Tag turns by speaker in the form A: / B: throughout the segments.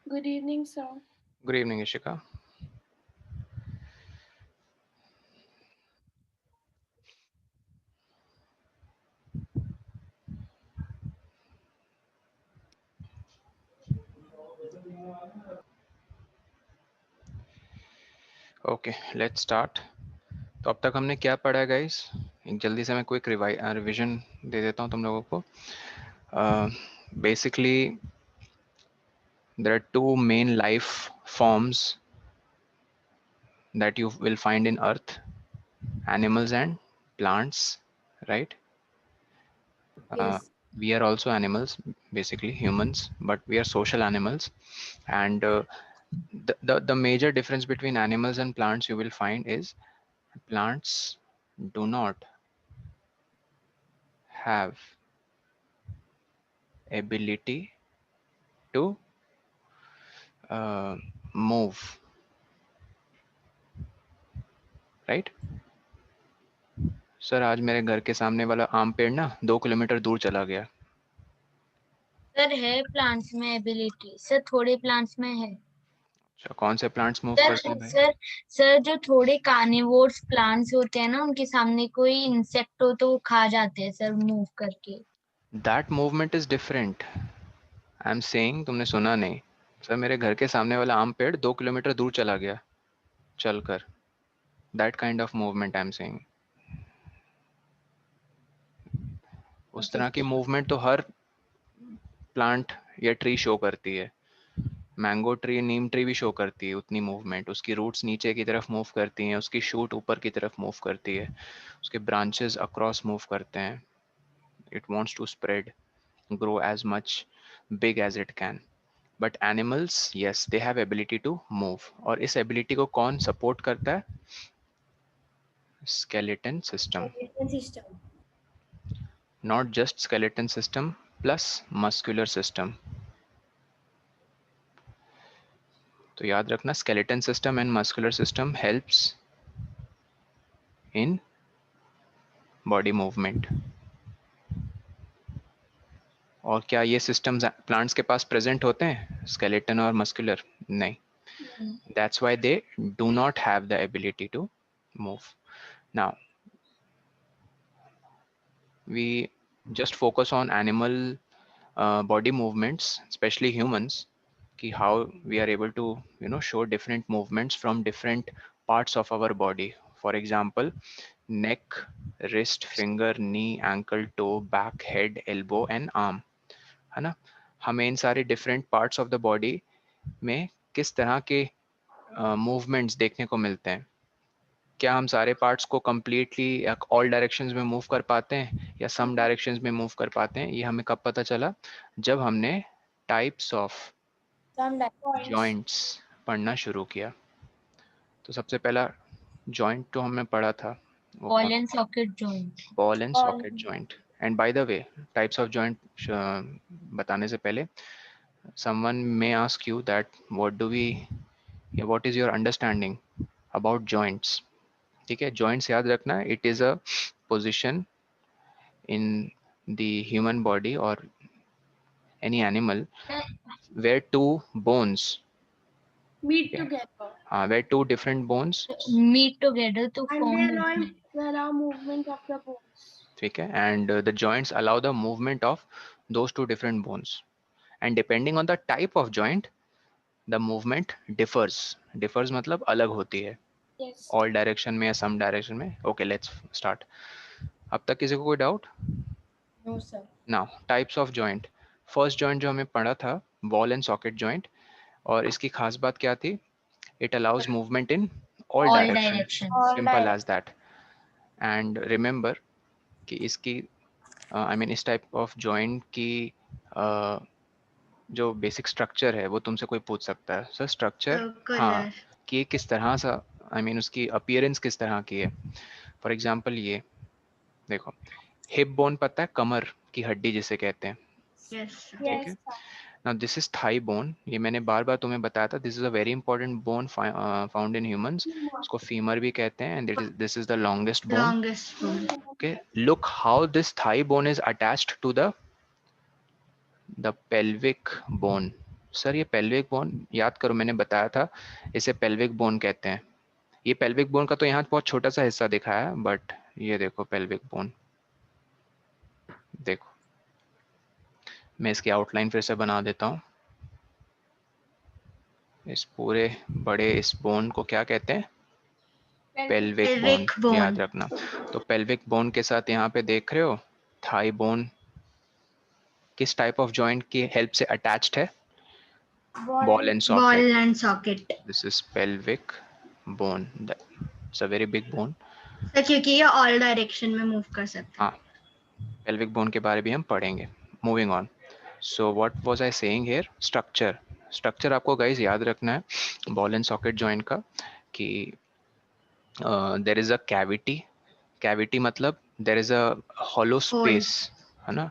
A: Good evening, sir.
B: Good evening, Ishika. Okay, let's start. तो अब तक हमने क्या पढ़ा है गाइस? एक जल्दी से मैं क्विक रिवीजन दे देता हूँ तुम लोगों को। Basically there are two main life forms that you will find in earth: animals and plants, right? uh,
A: Yes.
B: we are also animals, basically humans, but we are social animals. And the major difference between animals and plants you will find is plants do not have ability to move, right? Sir आज मेरे घर के सामने वाला आम पेड़ ना 2 kilometre दूर चला गया।
C: सर है प्लांट्स में एबिलिटी, सर थोड़े प्लांट्स में है।
B: अच्छा, कौन से प्लांट्स मूव
C: सर
B: करते हैं भाई?
C: सर सर जो थोड़े कार्निवोर्स प्लांट्स होते हैं ना, उनके सामने कोई इंसेक्ट हो तो वो खा जाते हैं सर, मूव करके।
B: That movement is different. I am saying, तुमने सुना नहीं। सर मेरे घर के सामने वाला आम पेड़ 2 किलोमीटर दूर चला गया चलकर। That kind of movement I am saying. उस
C: ओके
B: तरह की
C: सर।
B: मूवमेंट तो हर प्लांट या ट्री शो करती है। मैंगो ट्री, नीम ट्री भी शो करती है उतनी मूवमेंट। उसकी रूट्स नीचे की तरफ मूव करती हैं, उसकी शूट ऊपर की तरफ मूव करती है, उसके ब्रांचेस अक्रॉस मूव करते हैं। It wants to spread, grow as much big as it can. But animals, yes, they have ability to move. और इस ability को कौन support करता है? Skeleton system.
A: Skeleton system.
B: Not just skeleton system plus muscular system. तो याद रखना, skeleton system and muscular system helps in body movement. और क्या ये systems plants के पास present होते हैं, skeleton और muscular? नहीं.
C: नहीं।
B: That's why they do not have the ability to move. Now we just focus on animal body movements, especially humans, ki how we are able to show different movements from different parts of our body. For example, neck, wrist, finger, knee, ankle, toe, back, head, elbow and arm, है ना? हमें इन सारे different parts of the body में किस तरह के movements देखने को मिलते हैं? क्या हम सारे पार्ट्स को कम्प्लीटली ऑल डायरेक्शंस में मूव कर पाते हैं या सम डायरेक्शंस में मूव कर पाते हैं? ये हमें कब पता चला? जब हमने types of
A: Some points.
B: Joints पढ़ना शुरू किया। तो सबसे पहला जॉइंट तो हमने पढ़ा था, वो
C: बॉल
B: कौन?
C: And socket joint.
B: Ball and
A: All.
B: Socket joint. And by the way, types of joint बताने से पहले someone may ask you that what do we, what is your understanding about joints? ठीक है, जॉइंट्स याद रखना, it is a position in the human body or any animal where two bones,
A: Meet
B: okay,
A: together.
B: where two different bones,
C: meet together to
A: And
C: form
A: there are
C: movement.
A: there are movement of the bones.
B: ठीक है, and the joints allow the movement of those two different bones, and depending on the type of joint the movement differs मतलब अलग होती है,
A: Yes.
B: all direction में या some direction में. Okay, let's start. अब तक किसी को कोई doubt?
A: No, sir.
B: Now types of joint. First joint जो हमें पढ़ा था, बॉल एंड सॉकेट जॉइंट, और इसकी खास बात क्या थी? It allows movement in all
C: all
B: directions.
C: Directions.
A: All
B: Simple
A: direct.
B: as that. And remember कि इसकी I mean इस टाइप ऑफ जॉइंट की जो बेसिक स्ट्रक्चर है वो तुमसे कोई पूछ सकता है, सर स्ट्रक्चर, हाँ,
C: कलर।
B: कि ये किस तरह सा, I mean उसकी अपीयरेंस किस तरह की है। फॉर एग्जाम्पल ये देखो, हिप बोन पता है, कमर की हड्डी जिसे कहते हैं,
C: यस।
B: ठीक है?
A: Yes, sir.
B: Now this is thigh bone. ये मैंने बार बार तुम्हें बताया था, this is a very important bone found in humans. इसको femur भी कहते हैं, and this is the longest bone.
C: Longest bone.
B: Okay, look how this thigh bone is attached to the pelvic bone. Sir ये pelvic bone, याद करो मैंने बताया था इसे पेल्विक बोन कहते हैं। ये पेल्विक बोन का तो यहाँ बहुत छोटा सा हिस्सा दिखा है, बट ये देखो पेल्विक बोन, देखो मैं इसकी आउटलाइन फिर से बना देता हूँ। इस पूरे बड़े इस बोन को क्या कहते हैं? Pelvic bone,
C: pelvic bone.
B: याद रखना। तो पेल्विक बोन के साथ यहाँ पे देख रहे हो थाई बोन किस टाइप ऑफ जॉइंट की हेल्प से अटैच्ड है? Ball and
C: ball
B: socket.
C: And socket.
B: This is pelvic bone, it's a very big bone.
C: Sir क्योंकि ये ऑल डायरेक्शन में मूव कर सकता है।
B: हाँ, पेल्विक बोन के बारे भी हम पढ़ेंगे। Moving on, so what was I saying here? Structure. Structure आपको गाइस याद रखना है बॉल एंड सॉकेट जॉइंट का कि there is a cavity. Cavity मतलब there is a hollow space, है ना?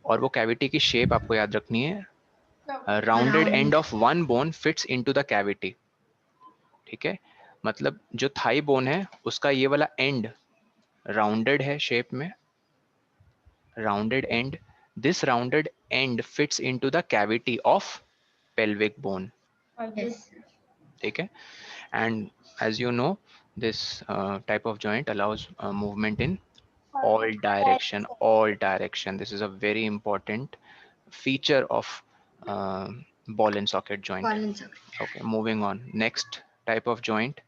B: और वो कैविटी की शेप आपको याद रखनी है, rounded end of one bone fits into the cavity. ठीक है, मतलब जो थाई बोन है उसका ये वाला एंड राउंडेड है शेप में, rounded and, this rounded end fits into the cavity of pelvic bone.
C: Yes.
B: ठीक है, and as you know this type of joint allows movement in all direction, all direction. This is a very important feature of ball and socket joint.
C: Ball and socket.
B: Okay, moving on, next type of joint.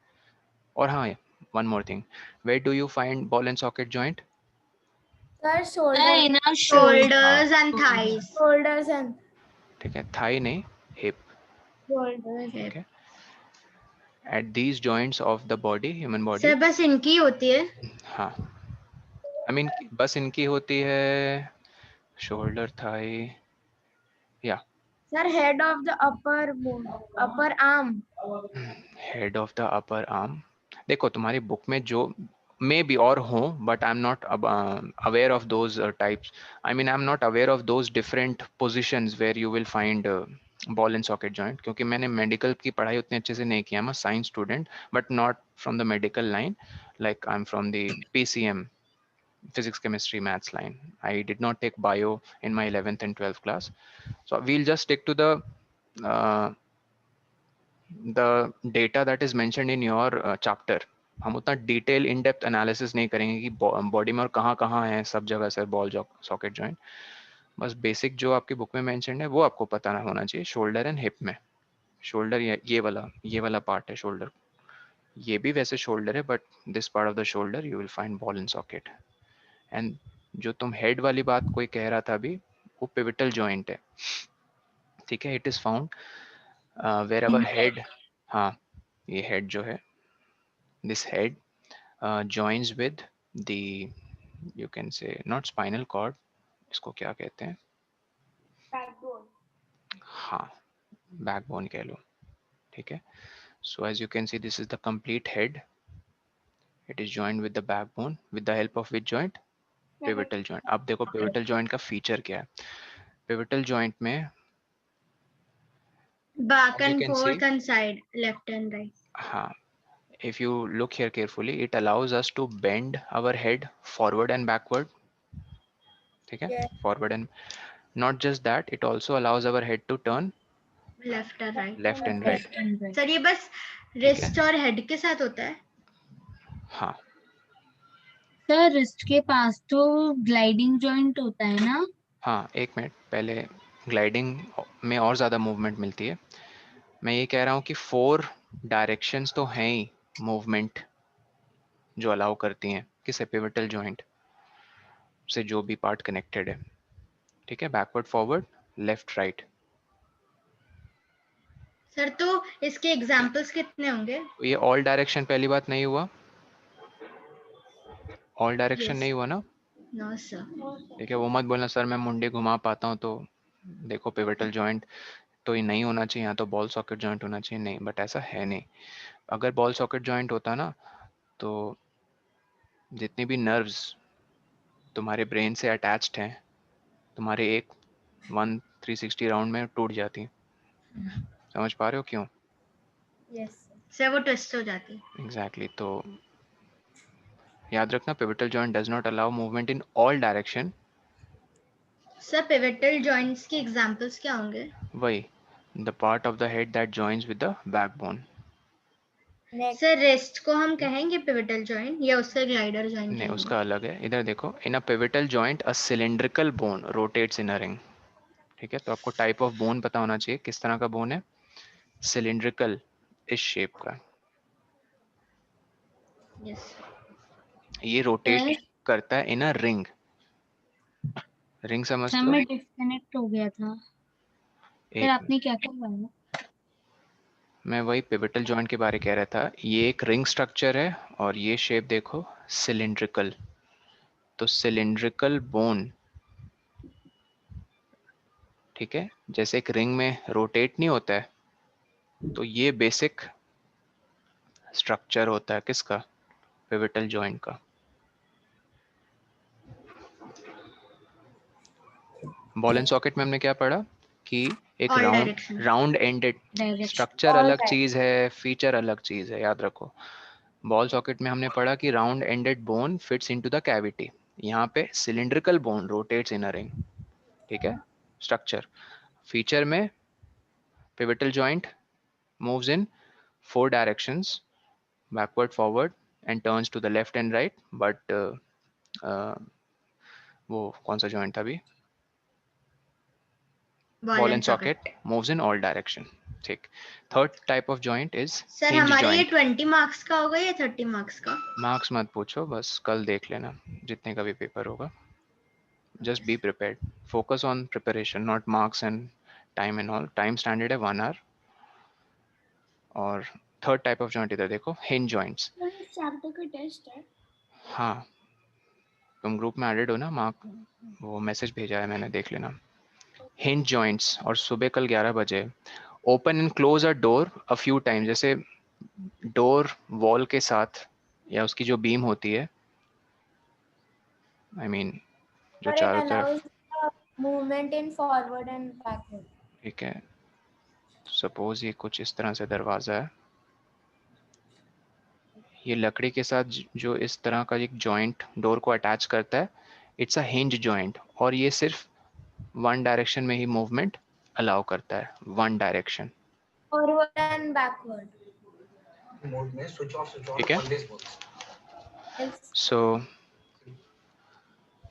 B: और हाँ, one more thing, where do you find ball and socket joint?
A: Sir,
C: In our shoulders and thighs.
A: shoulders and
B: ठीक है, thigh नहीं, hip.
A: shoulders.
B: Okay, at these joints of the body, human body.
C: Sir बस इनकी होती है।
B: हाँ, I mean बस इनकी होती है, shoulder, thigh, yeah,
A: Sir, head of the upper bone, upper arm.
B: head of the upper arm. देखो तुम्हारी बुक में जो may be और हो, but I'm not aware of those types. I mean I'm not aware of those different positions where you will find ball and socket joint, क्योंकि मैंने medical की पढ़ाई उतने अच्छे से नहीं किया, मैं science student, but not from the medical line, like I am from the PCM, physics, chemistry, maths line. I did not take bio in my 11th and 12th class. So we'll just stick to uh, the data that is mentioned in your chapter. हम उतना detail in depth analysis नहीं करेंगे कि body में और कहाँ कहाँ है सब जगह सर बॉल सॉकेट जॉइंट। बस बेसिक जो आपकी बुक में मेंशन है वो आपको पता होना चाहिए। शोल्डर एंड हिप में, शोल्डर ये वाला पार्ट है शोल्डर, ये भी वैसे शोल्डर है, but this part of the shoulder you will find ball and socket. And जो तुम हेड वाली बात कोई कह रहा था अभी, वो पिविटल जॉइंट है। ठीक है, it is found wherever head, हाँ ये हेड जो है, this head joins with the, you can say not spinal cord, इसको क्या कहते हैं?
A: Backbone.
B: हाँ, बैकबोन कह लो। ठीक है, so as you can see this is the complete head, it is joined with the backbone with the help of which joint? Pivotal joint. अब देखो pivotal joint का फीचर क्या है? Pivotal joint में
C: back
B: as you
C: and
B: can see,
C: forth and side, left and right.
B: हाँ, if you look here carefully, it allows us to bend our head forward and backward. ठीक है,
A: Yeah.
B: forward and not just that, it also allows our head to turn
C: Left or right.
B: left and right.
C: Sir ये बस wrist और head के साथ होता है?
B: हाँ,
C: सर रिस्ट के पास तो ग्लाइडिंग जॉइंट होता है ना?
B: हाँ, एक मिनट, पहले ग्लाइडिंग में और ज़्यादा मूवमेंट मिलती है। मैं ये कह रहा हूँ कि 4 डायरेक्शंस तो हैं ही मूवमेंट जो अलाउ करती हैं किसे? पिवटल जॉइंट से जो भी पार्ट कनेक्टेड है। ठीक है, backward, forward, left, right.
C: Sir तो इसके एग्जांपल्स कितने होंगे?
B: तो ये ऑल डायरेक्शन पहली बात नहीं हुआ, ऑल डायरेक्शन नहीं हुआ ना?
C: No sir.
B: ठीक है, वो मत बोलना सर मैं मुंडे घुमा पाता हूँ, तो देखो पिवटल जॉइंट तो ये नहीं होना चाहिए, यहाँ तो बॉल सॉकेट जॉइंट होना चाहिए, नहीं, बट ऐसा है नहीं। अगर बॉल सॉकेट जॉइंट होता ना तो जितनी भी नर्व्स तुम्हारे ब्रेन से अटैच्ड हैं तुम्हारे एक 360 राउंड में टूट जाती। समझ पा रहे हो क्यों?
A: Yes.
C: सर वो ट्विस्ट हो जाती है।
B: एग्जैक्टली, तो याद रखना pivotal joint does not allow movement in all direction.
C: Sir pivotal joints के एग्जांपल्स क्या होंगे?
B: वही the part of the head that joins with the backbone.
D: Sir rest को हम कहेंगे पिवटल जॉइंट या उससे ग्लाइडर जॉइंट
B: नहीं,
D: कहेंगे?
B: उसका अलग है। इधर देखो, in a pivotal joint a cylindrical bone rotates in a ring. ठीक है, तो आपको टाइप ऑफ बोन पता होना चाहिए, किस तरह का बोन है। सिलिंड्रिकल इस शेप का,
D: यस
B: ये रोटेट करता है इन अ रिंग। रिंग समझते हो?
C: मैं डिस्कनेक्ट हो गया था। फिर
B: एक
C: आपने क्या करवाया?
B: मैं वही पिवटल जॉइंट के बारे कह रहा था। ये एक रिंग स्ट्रक्चर है और ये शेप देखो सिलिंड्रिकल। तो सिलिंड्रिकल बोन, ठीक है, जैसे एक रिंग में रोटेट नहीं होता है, तो ये बेसिक स्ट्रक्चर होता है किसका, पिवटल जॉइंट का। बॉल एंड सॉकेट में हमने क्या पढ़ा कि एक
D: All
B: round
D: direction.
B: Round ended
C: direction.
B: Structure
A: All
B: अलग
A: right.
B: चीज है, फीचर अलग चीज है, याद रखो। बॉल सॉकेट में हमने पढ़ा कि round ended bone fits into the cavity. यहाँ पे cylindrical bone rotates in a ring. ठीक है, स्ट्रक्चर। फीचर में pivotal joint moves in 4 directions, backward, forward, and turns to the left and right. But uh, वो कौन सा joint था अभी? Ball and socket moves in all direction. ठीक। Third type of joint is
D: sir
B: hinge
D: हमारे ये
B: joint.
D: 20 marks का होगा या 30 मार्क्स का?
B: मार्क्स मत पूछो, बस कल देख लेना जितने का भी पेपर होगा। Just be prepared, focus on preparation, not marks and time and all. Time standard है 1 आवर। और थर्ड टाइप ऑफ जॉइंट इधर देखो, हिंज जॉइंट्स।
A: चैप्टर का टेस्ट है।
B: हाँ, तुम ग्रुप में एडेड हो ना, मार्क वो मैसेज भेजा है मैंने, देख लेना। हिंज जॉइंट्स, और सुबह कल 11 बजे open and close a door a few time. जैसे डोर वॉल के साथ या उसकी जो बीम होती है, आई मीन जो
A: But it
B: चारों
A: allows
B: तरफ,
A: the movement in forward and backward.
B: ठीक है, सपोज ये कुछ इस तरह से दरवाज़ा है, ये लकड़ी के साथ जो इस तरह का एक जॉइंट डोर को अटैच करता है, इट्स अ हिंज जॉइंट। और ये सिर्फ वन डायरेक्शन में ही मूवमेंट अलाउ करता है, one direction.
A: Forward and backward.
E: Mode में स्विच ऑफ
B: ठीक है,
E: always works.
A: Yes.
B: So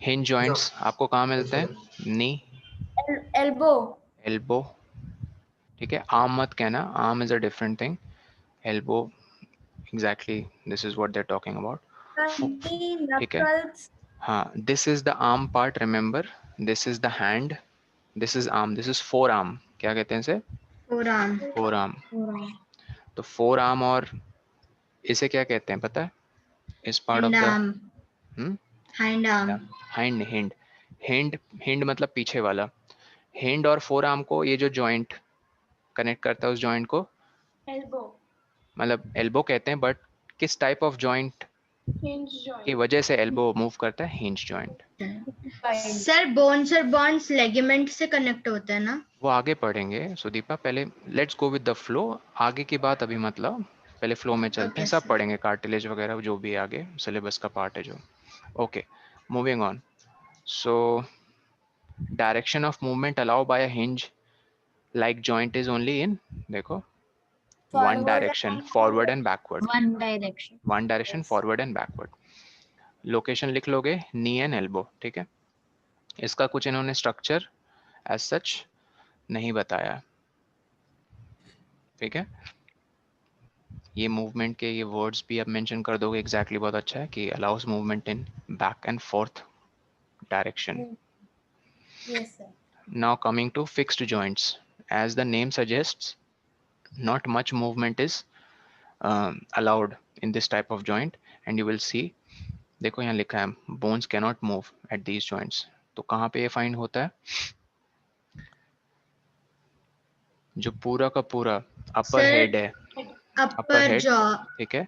B: hinge joints आपको कहाँ मिलते हैं? Knee,
A: Elbow.
B: एल्बो। ठीक है, आर्म मत कहना, arm is a different thing. Elbow, exactly this is what they are talking about.
A: Knee,
B: ठीक है,
A: knuckles.
B: हाँ, this is the arm part, remember. This is the hand, this is arm, this is forearm. क्या कहते हैं इसे?
D: Forearm.
B: Four arm. तो four arm, और इसे क्या कहते हैं पता है? इस part of
D: hand
B: the
D: arm. Hand arm.
B: Hand, hind. Hind, hind मतलब पीछे वाला। हिंड और फोर आर्म को, ये जो जॉइंट कनेक्ट करता है उस जॉइंट को
A: Elbow.
B: मतलब एल्बो कहते हैं, बट किस टाइप ऑफ जॉइंट
A: Hinge
B: की
A: joint.
B: वजह से एल्बो मूव करता है? Hinge joint.
D: सर बोन्स और बॉन्ड्स लेगमेंट से कनेक्ट होते हैं ना?
B: वो आगे पढ़ेंगे सुदीपा, पहले let's go with the flow. आगे की बात अभी मतलब, पहले फ्लो में चलते हैं। सब पढ़ेंगे, कार्टिलेज वगैरह जो भी आगे सिलेबस का पार्ट है जो। Okay, moving on. So direction of movement allow by a hinge like joint is only in, देखो, one direction, forward and backward.
C: One direction.
B: One direction, forward and backward. Location लिख लोगे, नी and elbow. ठीक है, इसका कुछ इन्होंने structure as such नहीं बताया। ठीक है, ये मूवमेंट के ये वर्ड्स भी अब मेंशन कर दोगे एग्जैक्टली, बहुत अच्छा है कि allow us movement in back and fourth direction.
A: Yes, sir.
B: Now coming to fixed joints, as the name suggests, not much movement is allowed in this type of joint, and you will see, देखो यहाँ लिखा है bones cannot move at these joints। तो कहाँ पे ये find होता है? जो पूरा का पूरा अपर हेड है, अपर हेड, ठीक है,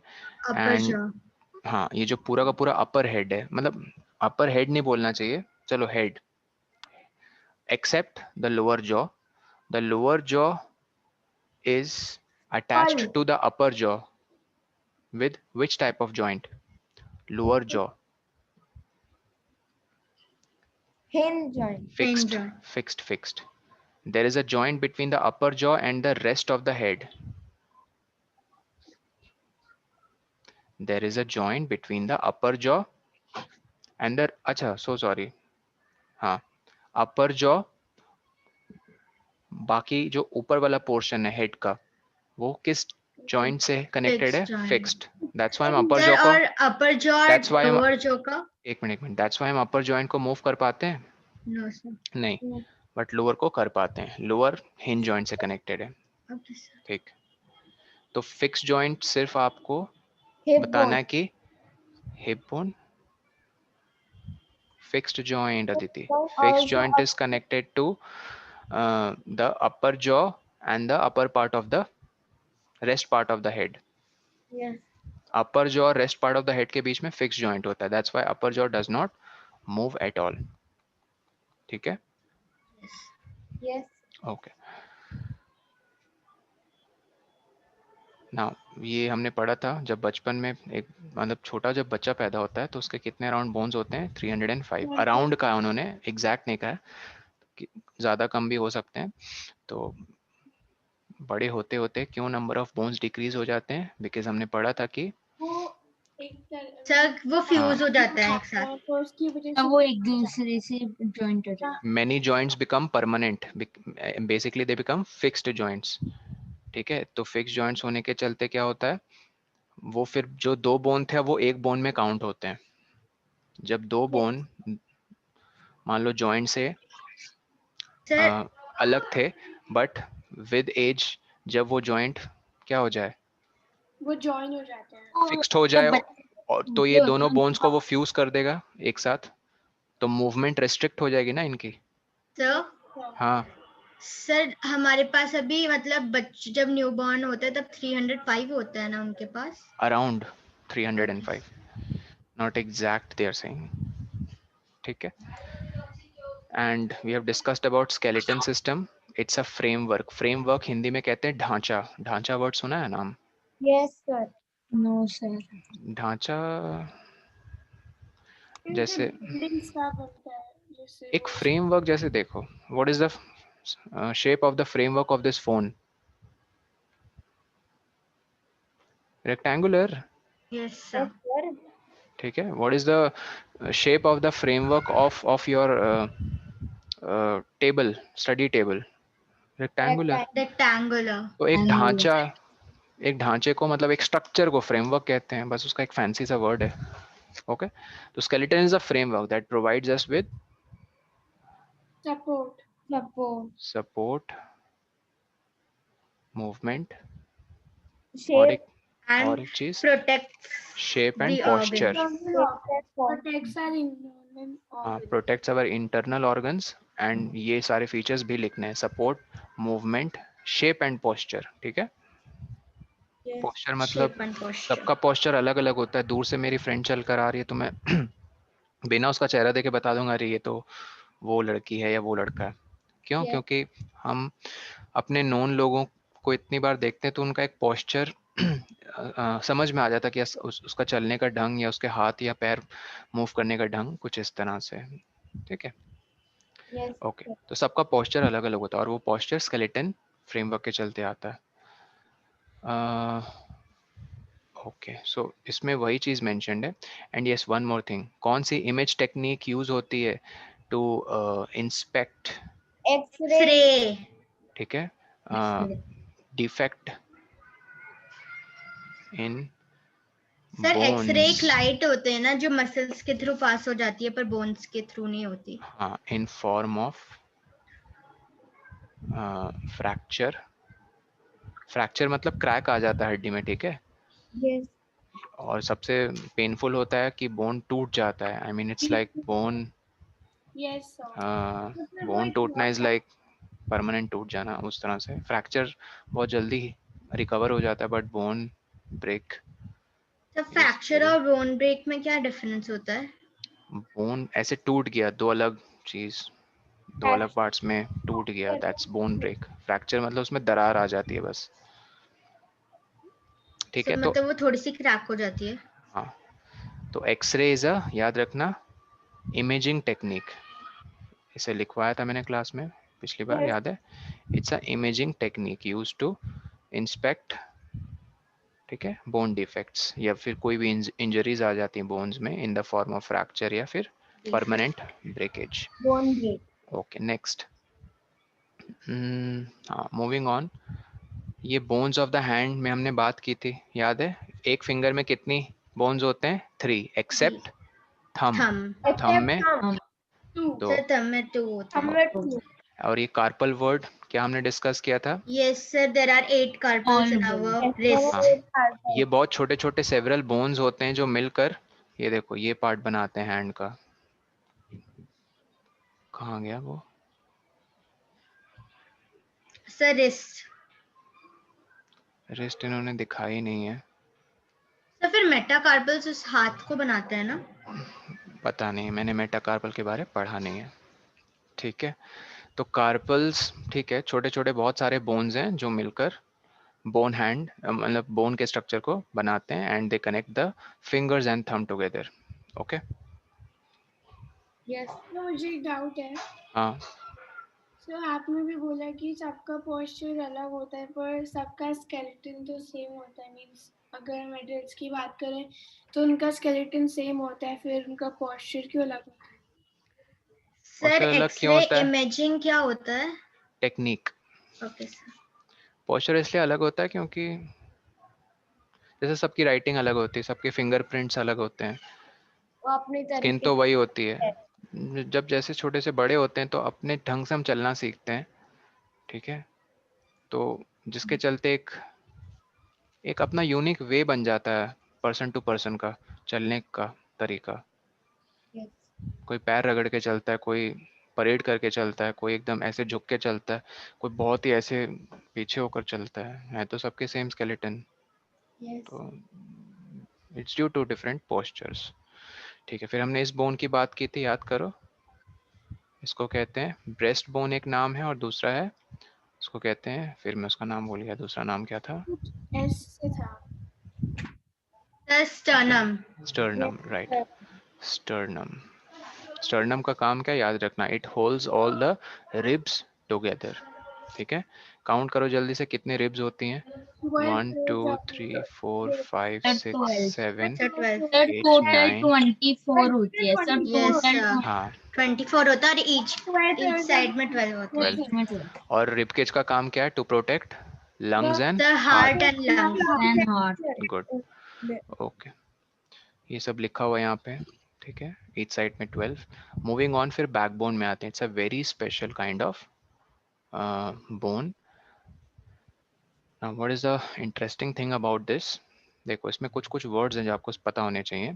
B: एंड हाँ, ये जो पूरा का पूरा अपर हेड है, मतलब अपर हेड नहीं बोलना चाहिए, चलो head, except the lower jaw. The lower jaw is attached to the upper jaw with which type of joint? Lower jaw.
A: Hinge joint.
B: Fixed, fixed, fixed. there is a joint between the upper jaw and the rest of the head. There is a joint between the upper jaw and the, अच्छा so sorry, हाँ, upper jaw, बाकी जो ऊपर वाला portion है head का वो किस जॉइंट से कनेक्टेड है?
D: Fixed joint.
B: Fixed. That's why हम अपर
D: सर
B: जॉ को,
D: और अपर जॉ और
B: That's why I'm-
D: lower jaw का?
B: एक मिनट, दैट्स व्हाई हम अपर जॉइंट को मूव कर पाते हैं?
D: No sir.
B: नहीं, बट लोअर को कर पाते हैं. लोअर हिंज जॉइंट से कनेक्टेड है.
D: Okay sir.
B: ठीक, तो फिक्स जॉइंट सिर्फ आपको
A: Hip
B: बताना
A: bone.
B: है कि hip bone, fixed joint, Aditi. Fixed joint is connected to the upper jaw and the upper part of the rest part of the head.
A: Yes.
B: Upper jaw और rest part of the head के बीच में fixed joint होता है. That's why upper jaw does not move at all. ठीक है?
A: Yes.
B: Okay. Now ये हमने पढ़ा था जब बचपन में, एक मतलब छोटा जब बच्चा पैदा होता है तो उसके कितने अराउंड बोन्स होते हैं? 305. अराउंड का उन्होंने एग्जैक्ट नहीं कहा, ज़्यादा कम भी हो सकते हैं. तो बड़े होते होते क्यों नंबर ऑफ बोन्स डिक्रीज हो जाते हैं? बिकॉज हमने पढ़ा था कि
D: सर वो फ्यूज हो जाता है एक साथ.
A: तो उसकी वजह
C: अब वो एक दूसरे से जॉइंट हो जाता
B: many joints become permanent, basically they become fixed joints. ठीक है, तो फिक्स जॉइंट्स होने के चलते क्या होता है, वो फिर जो दो बोन थे वो एक बोन में काउंट होते हैं. जब दो बोन मान लो जॉइंट से
D: सर
B: अलग थे, बट विद एज जब वो जॉइंट क्या हो जाए,
A: वो जॉइन हो जाते हैं.
C: है।
B: फिक्स्ड हो जाए, और तो ये
C: जो
B: दोनों
C: होता है
B: बोन्स को वो फ्यूज कर देगा एक साथ, तो मूवमेंट रेस्ट्रिक्ट हो जाएगी ना इनकी.
D: सर
B: हाँ,
D: सर हमारे पास अभी मतलब बच्चे जब न्यू बॉर्न होता है तब 305 होता है ना उनके पास.
B: Around 305, not exact they are saying. ठीक है, and we have discussed about skeleton system. It's a framework. Framework Hindi में कहते हैं ढांचा. ढांचा वर्ड सुना है नाम?
A: Yes, sir.
C: No sir.
B: ढांचा जैसे
A: बिल्डिंग सा बनता है जैसे
B: एक फ्रेमवर्क जैसे देखो, what is the shape of the framework of this phone? Rectangular.
D: Yes sir.
A: Sir
B: ठीक है, what is the shape of the framework of your table, study table? Rectangular.
D: Rectangular.
B: तो एक
C: Rectangular.
B: ढांचा, एक ढांचे को मतलब एक स्ट्रक्चर को फ्रेमवर्क कहते हैं, बस उसका एक फैंसी सा वर्ड है. ओके, तो skeleton is a framework that provides us with support, movement, और एक
D: And
B: चीज
D: protects
B: shape and
D: the
B: posture.
A: protects our internal organs.
B: Protects our internal organs, and ये सारे फीचर्स भी लिखने हैं: support, movement, shape and posture. ठीक है, पोस्चर मतलब
D: shape and posture.
B: सबका पोस्चर अलग अलग होता है. दूर से मेरी फ्रेंड चल कर आ रही है तो मैं बिना उसका चेहरा देखे बता दूंगा अरे ये तो वो लड़की है या वो लड़का है. क्यों?
A: Yes.
B: क्योंकि हम अपने नोन लोगों को इतनी बार देखते हैं तो उनका एक पोस्चर समझ में आ जाता है कि उसका चलने का ढंग या उसके हाथ या पैर मूव करने का ढंग कुछ इस तरह से. ठीक है,
A: Yes.
B: ओके. तो सबका पोस्चर अलग अलग होता है और वो पोस्चर स्केलेटन फ्रेमवर्क के चलते आता है. ओके, सो इसमें वही चीज़ मेंशन्ड है. And yes, one more thing, कौन सी इमेज टेक्निक यूज होती है टू इंस्पेक्ट?
A: X-ray.
D: X-ray.
B: ठीक है, डिफेक्ट इन
D: सर एक्सरे एक
B: बोन्स.
D: लाइट होते हैं ना जो मसल्स के थ्रू पास हो जाती है पर बोन्स के थ्रू नहीं होती.
B: हाँ, in form of fracture. Fracture मतलब क्रैक आ जाता है हड्डी में. ठीक है,
A: Yes.
B: और सबसे पेनफुल होता है कि बोन टूट जाता है. I mean it's like bone,
A: Yes, sir.
B: Bone टूटना इज लाइक परमानेंट टूट जाना. उस तरह से फ्रैक्चर बहुत जल्दी रिकवर हो जाता है, बट बोन ब्रेक,
D: तो फ्रैक्चर और बोन ब्रेक में क्या डिफरेंस होता है?
B: बोन ऐसे टूट गया, दो अलग चीज, दो अलग पार्ट्स में टूट गया, दैट्स बोन ब्रेक. फ्रैक्चर मतलब उसमें दरार आ जाती है बस. ठीक है, तो
D: मतलब वो थोड़ी सी क्रैक हो जाती है.
B: हाँ, तो एक्सरे इज याद रखना इमेजिंग टेक्निक. इसे लिखवाया था मैंने क्लास में पिछली बार, याद है? It's a imaging technique used to inspect, ठीक है, बोन डिफेक्ट्स, या फिर कोई भी इंजरीज आ जाती हैं बोन्स में in the form of fracture या फिर permanent breakage.
A: Bone break.
B: Okay, next. हाँ, मूविंग ऑन। ये बोन्स ऑफ द हैंड में हमने बात की थी, याद है? एक फिंगर में कितनी बोन्स होते हैं? 3, एक्सेप्ट थंब।
D: थम
B: थंब में
C: हम
B: 2,
D: सर थम में 2 होते हैं।
B: और ये कार्पल वर्ड क्या हमने डिस्कस किया था?
D: Yes sir, there are 8 carpals in our wrist.
B: हाँ, ये बहुत छोटे छोटे सेवरल बोन्स होते हैं जो मिलकर ये देखो ये पार्ट बनाते हैं हैंड का। कहाँ गया वो?
D: Sir wrist.
B: रिस्ट इन्होंने दिखा ही नहीं है।
D: सर फिर मेटाकार्पल्स उस हाथ को बनाते हैं ना?
B: पता नहीं, मैंने मेटाकार्पल के बारे में पढ़ा नहीं है। ठीक है, तो कार्पल्स, ठीक है, छोटे छोटे बहुत सारे बोन्स हैं जो मिलकर बोन हैंड मतलब बोन के स्ट्रक्चर को बनाते हैं, and they connect the fingers and thumb together. Okay,
A: yes. मुझे एक डाउट है।
B: हाँ,
A: सर आपने भी बोला कि सबका पोस्चर अलग होता है पर सबका स्केलेटन तो सेम होता है। मींस अगर हम एडल्ट्स की बात करें तो उनका स्केलेटन सेम होता है, फिर उनका पोस्चर क्यों अलग होता है?
D: सर
B: Posture अलग क्यों
D: एक्सरे
B: होता है?
D: इमेजिंग क्या होता है?
B: टेक्निक।
D: Okay sir.
B: पोस्चर इसलिए अलग होता है क्योंकि जैसे सबकी राइटिंग अलग होती है, सबके फिंगरप्रिंट्स अलग होते हैं,
A: वो अपने
B: स्किन
A: तरीके
B: तो वही होती है। जब जैसे छोटे से बड़े होते हैं तो अपने ढंग से हम चलना सीखते हैं, ठीक है, तो जिसके चलते एक एक अपना यूनिक वे बन जाता है पर्सन टू पर्सन का चलने का तरीका।
A: Yes.
B: कोई पैर रगड़ के चलता है, कोई परेड करके चलता है, कोई एकदम ऐसे झुक के चलता है, कोई बहुत ही ऐसे पीछे होकर चलता है तो सबके सेम स्केलेटन।
A: Yes.
B: तो it's due to different postures. ठीक है, फिर हमने इस बोन की बात की थी, याद करो। इसको कहते हैं ब्रेस्ट बोन, एक नाम है, और दूसरा है इसको कहते हैं, फिर मैं उसका नाम भूल गया, दूसरा नाम क्या था?
A: एस से था।
D: Sir sternum.
B: Sternum, right, sternum. Sternum का काम क्या है, याद रखना, it holds all the ribs together. ठीक है, काउंट करो जल्दी से, कितने रिब्स होती हैं? 1 2 3 4 5 6 7
D: सर 12।
C: Sir
B: 8
C: total
B: 9।
C: 24 होती है सर,
D: यस
C: टोटल
D: सर,
B: हाँ,
D: 24 होता है और each साइड में 12 होता है।
B: 12। और रिबकेज का काम क्या है? To protect lungs and
D: sir
B: heart.
D: Heart and lungs.
C: And heart.
B: Good, okay, ये सब लिखा हुआ है यहाँ पे, ठीक है, ईच साइड में 12। मूविंग ऑन, फिर बैकबोन में आते हैं। It's a very special kind of bone. Now what is the interesting thing about this? देखो, इसमें कुछ कुछ वर्ड्स हैं जो आपको पता होने चाहिए।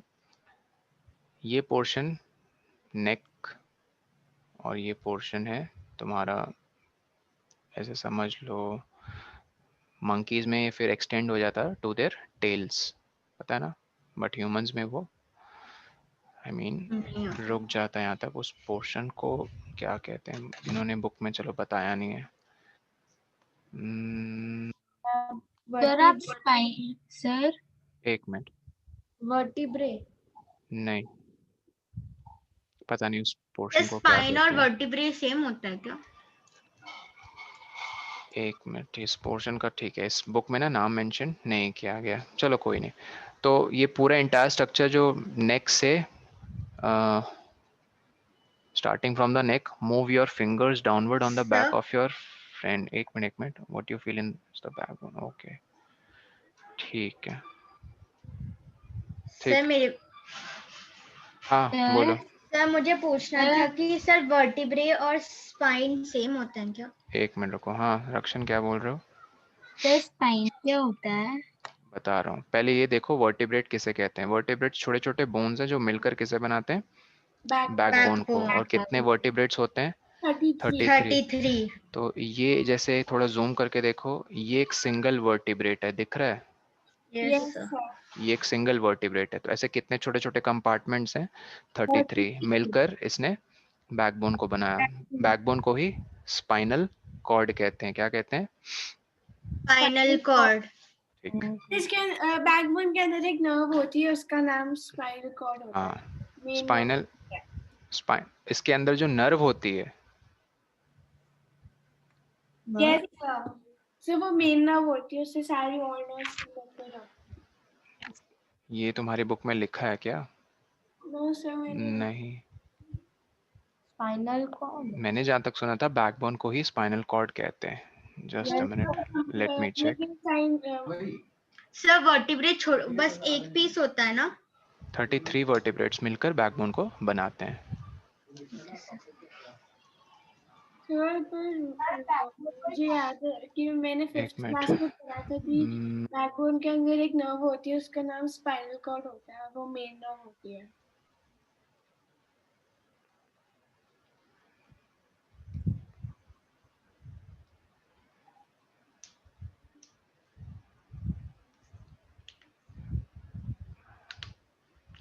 B: ये पोर्शन नेक और ये पोर्शन है तुम्हारा, ऐसे समझ लो, मंकीज में फिर एक्सटेंड हो जाता है टू देयर टेल्स, पता है ना, बट ह्यूमंस में वो
D: नहीं होता।
B: रुक जाता है यहाँ तक। उस पोर्शन को क्या कहते हैं? इन्होंने बुक में चलो बताया नहीं है।
C: सर आप स्पाइन, सर
B: एक मिनट,
A: वर्टिब्रे।
B: नहीं पता नहीं उस
D: सर
B: पोर्शन को क्या
D: स्पाइन और
B: कहते हैं।
D: वर्टिब्रे सेम होता है क्या?
B: एक मिनट, इस पोर्शन का, ठीक है, इस बुक में ना नाम मेंशन नहीं किया गया, चलो कोई नहीं। तो ये पूरा इंटायर स्ट्रक्चर जो नेक से starting from the neck, move your fingers downward on the back
D: sir
B: of your friend। एक minute, what you feel in the backbone, okay, ठीक है,
D: सर
B: ठीक,
D: मेरे
B: हाँ
C: सर
B: बोलो।
D: सर मुझे पूछना था कि सर वर्टिब्रे और स्पाइन सेम होते हैं क्या?
B: एक मिनट रुको, हाँ रक्षण क्या बोल रहे हो?
C: सर स्पाइन क्या होता है?
B: बता रहा हूँ, पहले ये देखो वर्टिब्रेट किसे कहते हैं। वर्टिब्रेट छोटे छोटे बोन्स हैं जो मिलकर किसे बनाते हैं? बैकबोन को।
D: बैकबोन।
B: और कितने वर्टिब्रेट्स होते हैं? 33।
D: 33।
B: तो ये जैसे थोड़ा जूम करके देखो, ये एक सिंगल वर्टिब्रेट है, दिख रहा है?
D: Yes sir.
B: ये एक सिंगल वर्टिब्रेट है। तो ऐसे कितने छोटे छोटे कंपार्टमेंट्स हैं? 33 मिलकर इसने बैकबोन को बनाया। बैकबोन को ही स्पाइनल कॉर्ड कहते हैं। क्या कहते हैं?
D: Spinal cord.
B: ठीक,
A: इसके बैकबोन के अंदर एक नर्व होती है, उसका नाम स्पाइनल कॉर्ड होता है।
B: हाँ, स्पाइनल स्पाइन, इसके अंदर जो नर्व होती है
A: यस सर, सिर्फ वो मेन नर्व होती है, उससे सारी और नर्व्स कनेक्टेड होती
B: ये तुम्हारी बुक में लिखा है क्या?
A: है। नो सर, मैंने
B: नहीं,
C: स्पाइनल कॉर्ड।
B: मैंने जहाँ तक सुना था बैकबोन को ही स्पाइनल कॉर्ड कहते हैं। Just a minute, let me check.
A: लेकिन साइन
D: सर वर्टिब्रेट बस एक पीस होता है ना?
B: 33 वर्टिब्रेट्स मिलकर बैकबोन को बनाते हैं।
A: सर, पर मुझे याद है कि मैंने
B: एक
A: फिफ्थ
B: मिनट।
A: क्लास में पढ़ा था कि बैकबोन के अंदर एक नर्व होती है, उसका नाम स्पाइनल कॉर्ड होता है, वो मेन नर्व होती है।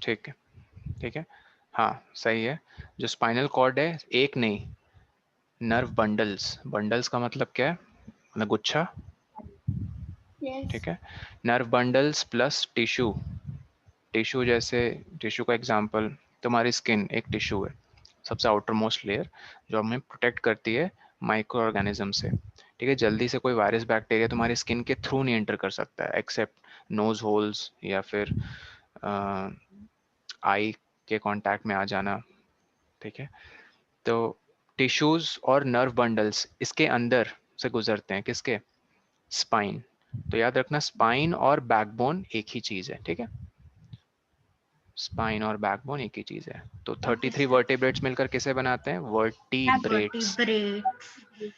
B: ठीक है, ठीक है, हाँ सही है। जो स्पाइनल कॉर्ड है, एक नहीं, नर्व बंडल्स। बंडल्स का मतलब क्या है? मतलब गुच्छा।
A: यस
B: ठीक है, nerve bundles plus tissue. Tissue जैसे, टिश्यू का एग्जांपल तुम्हारी स्किन एक टिश्यू है, सबसे आउटर मोस्ट लेयर जो हमें प्रोटेक्ट करती है माइक्रो ऑर्गेनिज्म से। ठीक है, जल्दी से कोई वायरस बैक्टीरिया तुम्हारी स्किन के थ्रू नहीं एंटर कर सकता है, एक्सेप्ट नोज होल्स या फिर आई के कांटेक्ट में आ जाना। ठीक है, तो टिश्यूज और नर्व बंडल्स इसके अंदर से गुजरते हैं, किसके? स्पाइन। तो याद रखना, स्पाइन और बैकबोन एक ही चीज है। ठीक है, स्पाइन और बैकबोन एक ही चीज है। तो 33 वर्टिब्रेट्स मिलकर किसे बनाते हैं? वर्टिब्रेट्स।
D: वर्टिब्रेट।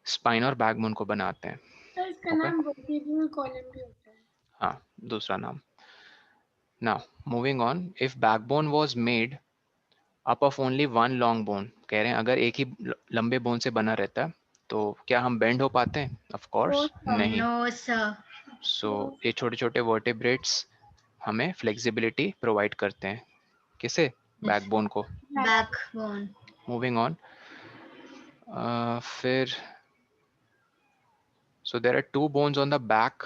B: स्पाइन और बैकबोन को बनाते हैं।
A: सर, इसका
B: ओके,
A: नाम वर्टिब्रल कॉलम भी होता है।
B: हाँ, दूसरा नाम। Now moving on, if backbone was made up of only one long bone, कह रहे हैं अगर एक ही लंबे बोन से बना रहता है तो क्या हम बेंड हो पाते हैं? ऑफ कोर्स नहीं।
D: No sir.
B: सो ये छोटे छोटे वर्टिब्रेट्स हमें फ्लेक्सिबिलिटी प्रोवाइड करते हैं। किसे? बैकबोन को।
D: बैकबोन।
B: मूविंग ऑन, फिर so there are two bones on the back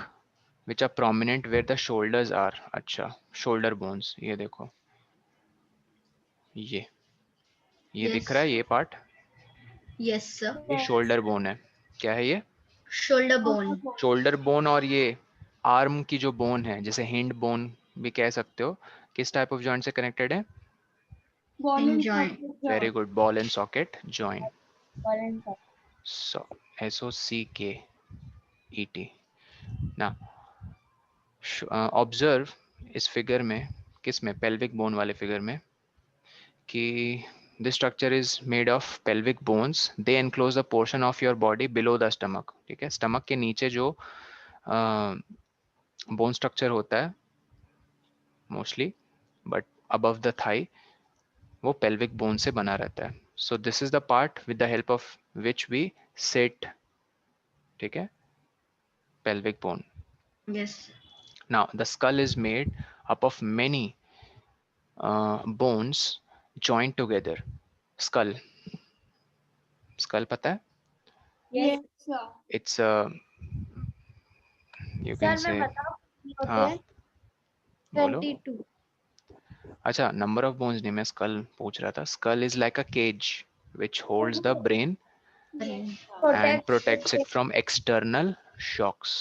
B: which are prominent where the shoulders are. अच्छा, shoulder bones, ये देखो, ये दिख रहा है, ये पार्ट,
D: यस सर।
B: ये शोल्डर बोन है। क्या है ये?
D: Shoulder bone.
B: Shoulder bone. और ये आर्म की जो बोन है, जैसे हिंड बोन भी कह सकते हो, किस टाइप ऑफ जॉइंट से कनेक्टेड है?
A: Ball and
D: Joint.
B: Very good, ball and socket joint.
C: Current
B: so SOCKET। ना ऑब्जर्व इस फिगर में, किस में? पेल्विक बोन वाले फिगर में, कि this structure is made of pelvic bones, they enclose the portion of your body below the stomach। ठीक है, स्टमक के नीचे जो बोन स्ट्रक्चर होता है mostly, but above the thigh वो पेल्विक बोन से बना रहता है। So this is the part with the help of which we sit. ठीक है, pelvic bone।
D: Yes.
B: Now the skull is made up of many bones joined together। skull, skull पता है?
A: Yes sir.
B: It's a, you can
C: sir मैं
B: say,
C: बताऊं कितने होते
B: हाँ
C: हैं?
B: बोलो।
C: 22।
B: अच्छा, नंबर ऑफ बोन्स नहीं, मैं स्कल पूछ रहा था। Skull is like a cage which holds the brain and protects it from external shocks।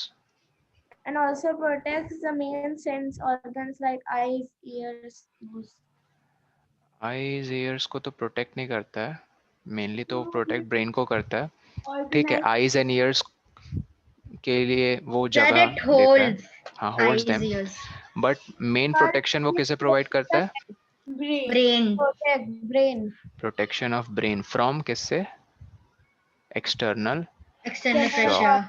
F: and also protects the main sense organs like eyes, ears, nose.
B: Eyes ears को तो protect नहीं करता है, मेनली तो protect brain को करता है।
A: Organize
B: ठीक है, आईज एंड ईयर्स के लिए वो
D: Sir,
B: जगह
D: it
B: देता है,
D: holds
B: हाँ, holds
D: eyes,
B: them,
D: ears,
B: but main protection वो किसे प्रोवाइड करता है?
A: brain.
D: brain,
F: Protect brain.
B: Protection of brain from, किससे? External
D: external
B: Shock.
D: pressure.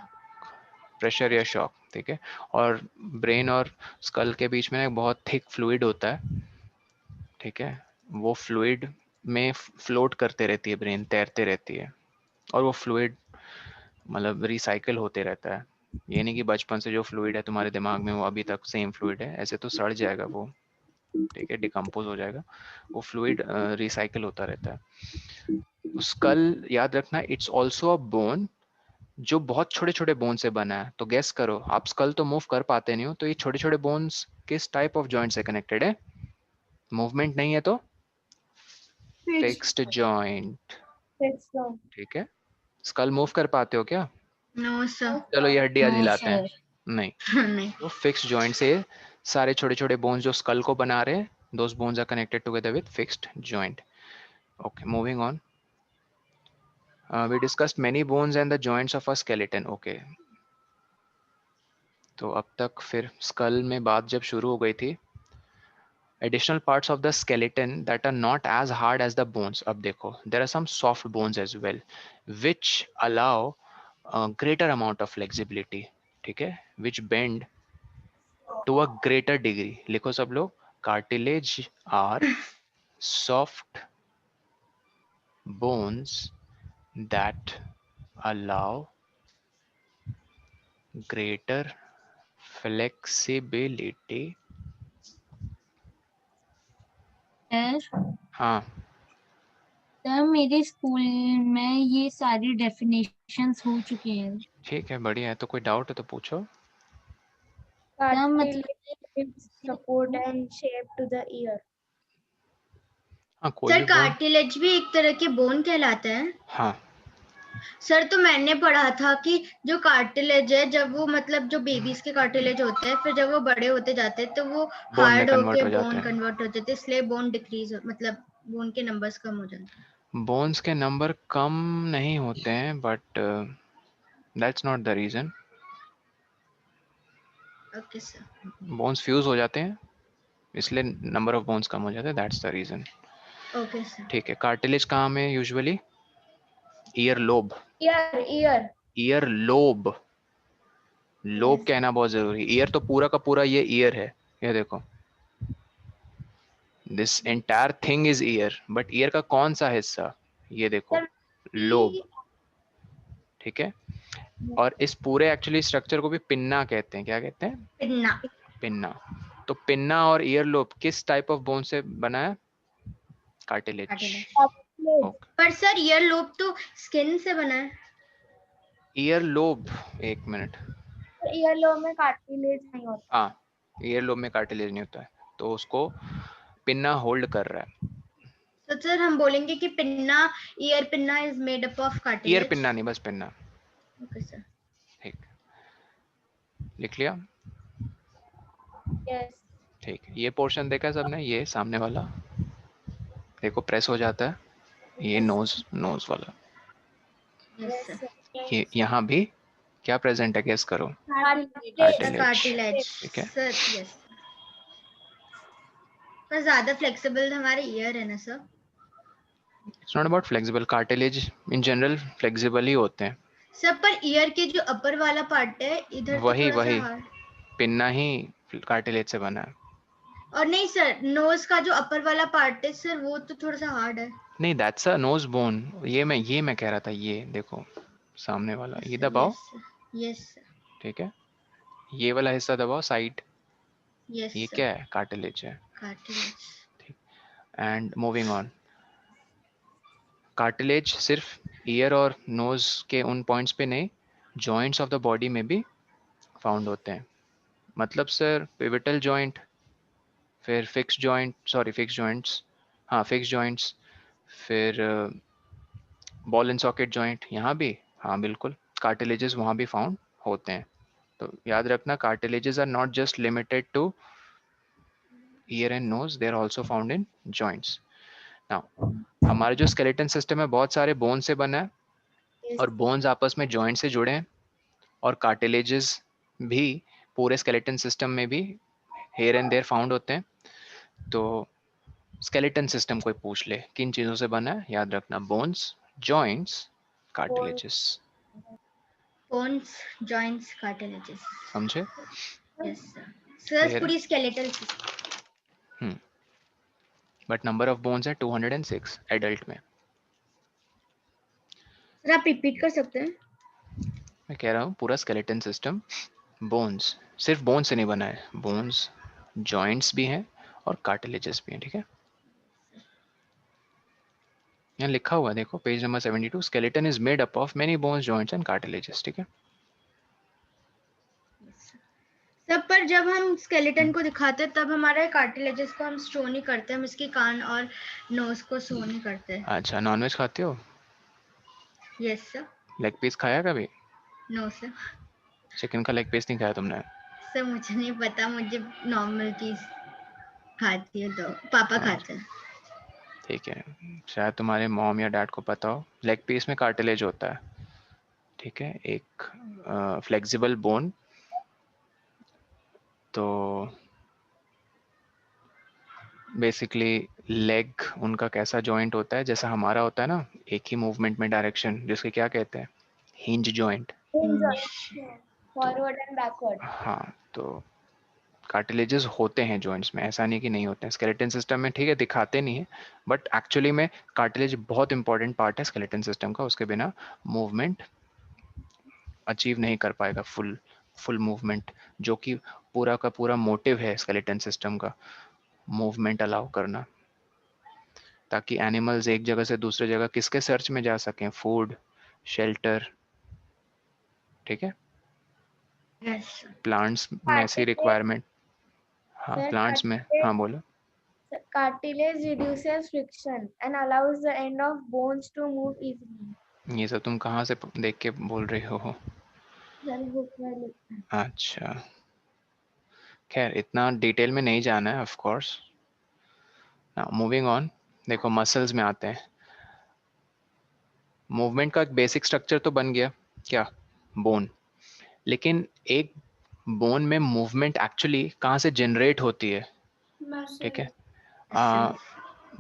B: Pressure या शॉक। ठीक है, और ब्रेन और स्कल के बीच में एक बहुत थिक फ्लूइड होता है। ठीक है, वो फ्लूइड में फ्लोट करते रहती है ब्रेन, तैरते रहती है, और वो फ्लूइड मतलब रिसाइकल होते रहता है। ये नहीं कि बचपन से जो फ्लूइड है तुम्हारे दिमाग में वो अभी तक सेम फ्लूइड है, ऐसे तो सड़ जाएगा वो। ठीक है, डिकम्पोज हो जाएगा, वो फ्लूइड रिसाइकल होता रहता है। स्कल याद रखना, इट्स ऑल्सो अ बोन जो बहुत छोटे छोटे बोन से बना है। तो गेस करो, आप स्कल तो मूव कर पाते नहीं हो, तो ये छोटे छोटे बोन्स किस टाइप ऑफ जॉइंट से कनेक्टेड है? मूवमेंट नहीं है तो
A: Fixed.
B: Fixed joint.
F: Fixed joint.
B: ठीक है, स्कल मूव कर पाते हो क्या?
D: No sir.
B: चलो ये हड्डी आज
C: नो
B: हिलाते हैं।
C: सर।
B: नहीं,
D: नहीं।
B: तो फिक्स जॉइंट से सारे छोटे छोटे बोन्स जो स्कल को बना रहे हैं, those bones are connected together with fixed joint. Okay, moving on. We discussed many bones and the joints of a skeleton. Okay. तो अब तक फिर स्कल में बात जब शुरू हो गई थी, additional parts of the skeleton that are not as hard as the bones. अब देखो, there are some soft bones as well, which allow greater amount of flexibility. ठीक है, which bend to a greater degree. लिखो सब लोग, cartilage are soft bones that allow greater flexibility.
C: Sir
B: हाँ,
C: sir मेरे school में ये सारी डेफिनेशंस हो चुके हैं।
B: ठीक है, बढ़िया है। तो कोई डाउट है तो पूछो।
C: सर मतलब
F: Cartilage gives support and shape to the ear.
B: हाँ, कोई
D: सर
B: भी बोन।
D: कार्टिलेज भी एक तरह के बोन कहलाते हैं।
B: हाँ,
D: सर तो मैंने पढ़ा था कि जो कार्टिलेज है, जब वो मतलब जो बेबीज के कार्टिलेज होते हैं, फिर जब वो बड़े होते जाते हैं तो वो
B: बोन में
D: हार्ड
B: कन्वर्ट
D: होके
B: हो जाते
D: बोन
B: हैं।
D: कन्वर्ट हो जाते हैं, इसलिए बोन डिक्रीज मतलब बोन के नंबर्स कम हो जाते हैं।
B: बोन्स के नंबर कम नहीं होते हैं, but that's not the reason.
D: Okay sir.
B: Bones fuse हो जाते हैं, इसलिए नंबर ऑफ बोन्स कम हो जाते हैं, that's the reason.
D: Okay sir.
B: ठीक है, कार्टिलेज कहाँ में usually? Ear lobe.
F: Ear.
B: Ear lobe, lobe कहना बहुत जरूरी। ईयर तो पूरा का पूरा ये ईयर है, ये देखो, this entire thing is year, but year का कौन सा हिस्सा? ये देखो, लोब। ठीक है, और इस पूरे एक्चुअली स्ट्रक्चर को भी पिन्ना कहते हैं। क्या कहते हैं?
D: पिन्ना।
B: पिन्ना। तो पिन्ना और ईयर लोब किस टाइप ऑफ बोन से बना है? कार्टिलेज।
D: कार्टिलेज।
B: ओके,
D: पर सर ईयर लोब तो स्किन से बना है।
B: ईयर लोब, एक मिनट।
F: Earlobe में cartilage नहीं होता.
B: हाँ, ईयर लोब में कार्टिलेज नहीं होता है, तो उसको पिन्ना होल्ड कर रहा है।
D: तो सर हम बोलेंगे कि pinna, ear pinna is made up of cartilage.
B: Ear pinna नहीं, बस पिन्ना।
D: Okay sir.
B: ठीक, लिख लिया।
F: Yes.
B: ठीक, ये पोर्शन देखा सबने? ये सामने वाला देखो प्रेस हो जाता है, ये नोज, नोज वाला।
D: Yes sir.
B: ये यहाँ भी क्या प्रेजेंट है, गेस करो?
F: Cartilage.
D: कार्टिलेज।
B: ठीक है,
D: सर यस। पर ज्यादा फ्लेक्सिबल हमारे ईयर है ना sir?
B: It's not about flexible, cartilage in general flexible ही होते हैं।
D: सर पर ईयर के जो अपर वाला पार्ट है इधर
B: वही
D: तो थोड़ा
B: वही
D: सा हार्ड।
B: पिन्ना ही कार्टिलेज से बना है।
D: और नहीं सर, नोज का जो अपर वाला पार्ट है सर, वो तो थोड़ा सा हार्ड है।
B: नहीं, दैट्स अ नोज बोन। ये मैं कह रहा था, ये देखो सामने वाला, ये दबाओ।
D: Yes sir.
B: ठीक है, ये वाला हिस्सा दबाओ, साइड।
D: यस
B: ये
D: सर।
B: क्या है? कार्टिलेज है।
D: कार्टिलेज।
B: ठीक, एंड मूविंग ऑन। कार्टिलेज सिर्फ ईयर और नोज के उन पॉइंट्स पे नहीं, जॉइंट्स ऑफ द बॉडी में भी फाउंड होते हैं। मतलब सर, पिवटल जॉइंट, फिर fix joint, sorry fix joints, हाँ फिक्स जॉइंट्स, फिर बॉल एंड सॉकेट जॉइंट, यहाँ भी, हाँ बिल्कुल, कार्टिलेजेस वहाँ भी फाउंड होते हैं। तो याद रखना, cartilages are not just limited to ear and nose, they are also found in joints. Now हमारे जो स्केलेटन सिस्टम है बहुत सारे बोन से बना है, और बोन्स आपस में जॉइंट से जुड़े हैं, और कार्टिलेजेस भी पूरे स्केलेटन सिस्टम में भी हेयर एंड देयर फाउंड होते हैं। तो स्केलेटन सिस्टम कोई पूछ ले किन चीजों से बना है, याद रखना, bones, joints, cartilages.
D: Bones, joints, cartilages.
B: समझे?
D: Yes sir. Sir
B: Clear?
D: पूरी स्केलेटल।
B: बट नंबर ऑफ बोन्स है 206 एडल्ट में।
D: सर आप रिपीट कर सकते हैं?
B: मैं कह रहा हूँ पूरा स्केलेटन सिस्टम बोन्स, सिर्फ बोन से नहीं बना है, बोन्स, जॉइंट्स भी हैं और कार्टिलेजेस भी हैं। ठीक है, यहाँ लिखा हुआ देखो, page number 72, skeleton is made up of many bones, joints and cartilages. ठीक है,
D: सब पर जब हम स्केलेटन को दिखाते हैं तब हमारे कार्टिलेजेस को हम शो नहीं करते, हम इसके कान और नोज को शो नहीं करते।
B: अच्छा, नॉनवेज खाते हो?
D: Yes sir.
B: लेग पीस खाया कभी?
D: No sir.
B: चिकन का लेग पीस नहीं खाया तुमने?
D: सर मुझे नहीं पता, मुझे नॉर्मल पीस खाती है तो पापा
B: अच्छा,
D: खाते हैं।
B: ठीक है, शायद तुम्हारे मॉम या डैड को पता हो। लेग पीस में कार्टिलेज होता है, ठीक है, एक फ्लेक्सिबल बोन। तो बेसिकली लेग उनका कैसा जॉइंट होता है, जैसा हमारा होता है ना, एक ही मूवमेंट में डायरेक्शन, जिसके क्या कहते हैं, hinge joint.
F: Forward and backward.
B: हाँ, तो कार्टिलेजेस होते हैं जॉइंट्स में, ऐसा नहीं कि नहीं होते हैं। स्केलेटन सिस्टम में ठीक है दिखाते नहीं है, बट एक्चुअली में कार्टिलेज बहुत इंपॉर्टेंट पार्ट है स्केलेटन सिस्टम का। उसके बिना मूवमेंट अचीव नहीं कर पाएगा, फुल मूवमेंट, जो कि पूरा का पूरा मोटिव है स्केलेटन सिस्टम का, मूवमेंट अलाउ करना, ताकि एनिमल्स एक जगह से दूसरे जगह किसके सर्च में जा सकें, फूड, शेल्टर, ठीक है।
D: यस।
B: प्लांट्स में ऐसी रिक्वायरमेंट, हाँ प्लांट्स में, हाँ बोलो।
F: Cartilage reduces friction and allows the end of bones to move easily.
B: ये सब तुम कहाँ से देख के बोल रहे हो?
F: Sir, book में लिखा है।
B: अच्छा, खैर इतना डिटेल में नहीं जाना है of course. Now moving on, देखो मसल्स में आते हैं। मूवमेंट का एक बेसिक स्ट्रक्चर तो बन गया, क्या, बोन। लेकिन एक बोन में मूवमेंट एक्चुअली कहाँ से जनरेट होती है, ठीक है।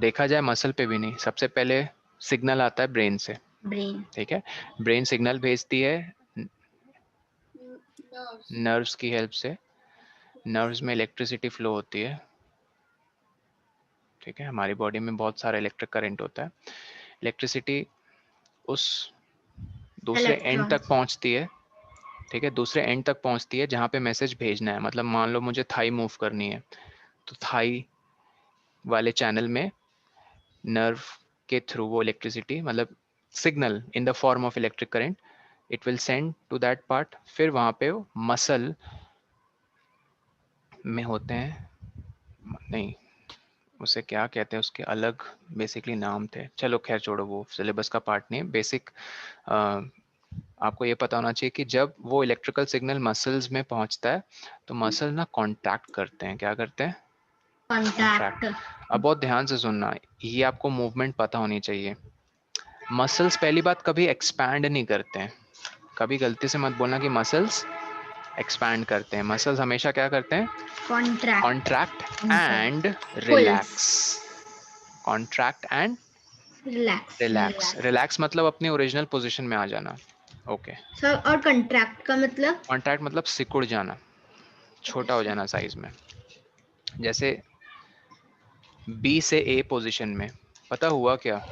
B: देखा जाए मसल पे भी नहीं, सबसे पहले सिग्नल आता है ब्रेन से,
D: ब्रेन।
B: ठीक है। ब्रेन सिग्नल भेजती है
A: Nerves.
B: नर्व्स की हेल्प से, नर्व्स में इलेक्ट्रिसिटी फ्लो होती है, ठीक है। हमारी बॉडी में बहुत सारा इलेक्ट्रिक करंट होता है। इलेक्ट्रिसिटी उस दूसरे एंड तक पहुंचती है, ठीक है, दूसरे एंड तक पहुंचती है जहां पे मैसेज भेजना है। मतलब मान लो मुझे थाई मूव करनी है, तो थाई वाले चैनल में नर्व के थ्रू वो इलेक्ट्रिसिटी, मतलब signal in the form of electric current, it will send to that part. फिर वहां पे मसल में होते हैं, नहीं उसे क्या कहते हैं, उसके अलग बेसिकली नाम थे, चलो खैर छोड़ो, वो सिलेबस का पार्ट नहीं। बेसिक आपको ये पता होना चाहिए कि जब वो इलेक्ट्रिकल सिग्नल मसल्स में पहुंचता है तो मसल ना कॉन्ट्रैक्ट करते हैं। क्या करते हैं?
D: कॉन्टैक्ट।
B: अब बहुत ध्यान से सुनना, ये आपको मूवमेंट पता होनी चाहिए। मसल्स पहली बात कभी एक्सपैंड नहीं करते हैं, कभी गलती से मत बोलना कि मसल्स एक्सपैंड करते हैं। मसल्स हमेशा क्या करते हैं?
D: Contract.
B: Contract and relax, contract and
D: relax.
B: Relax. Relax मतलब अपनी ओरिजिनल पोजीशन में आ जाना, ओके।
D: सर और कॉन्ट्रैक्ट का मतलब?
B: कॉन्ट्रैक्ट मतलब सिकुड़ जाना, छोटा हो जाना साइज में। जैसे बी से ए पोजीशन में, पता हुआ क्या,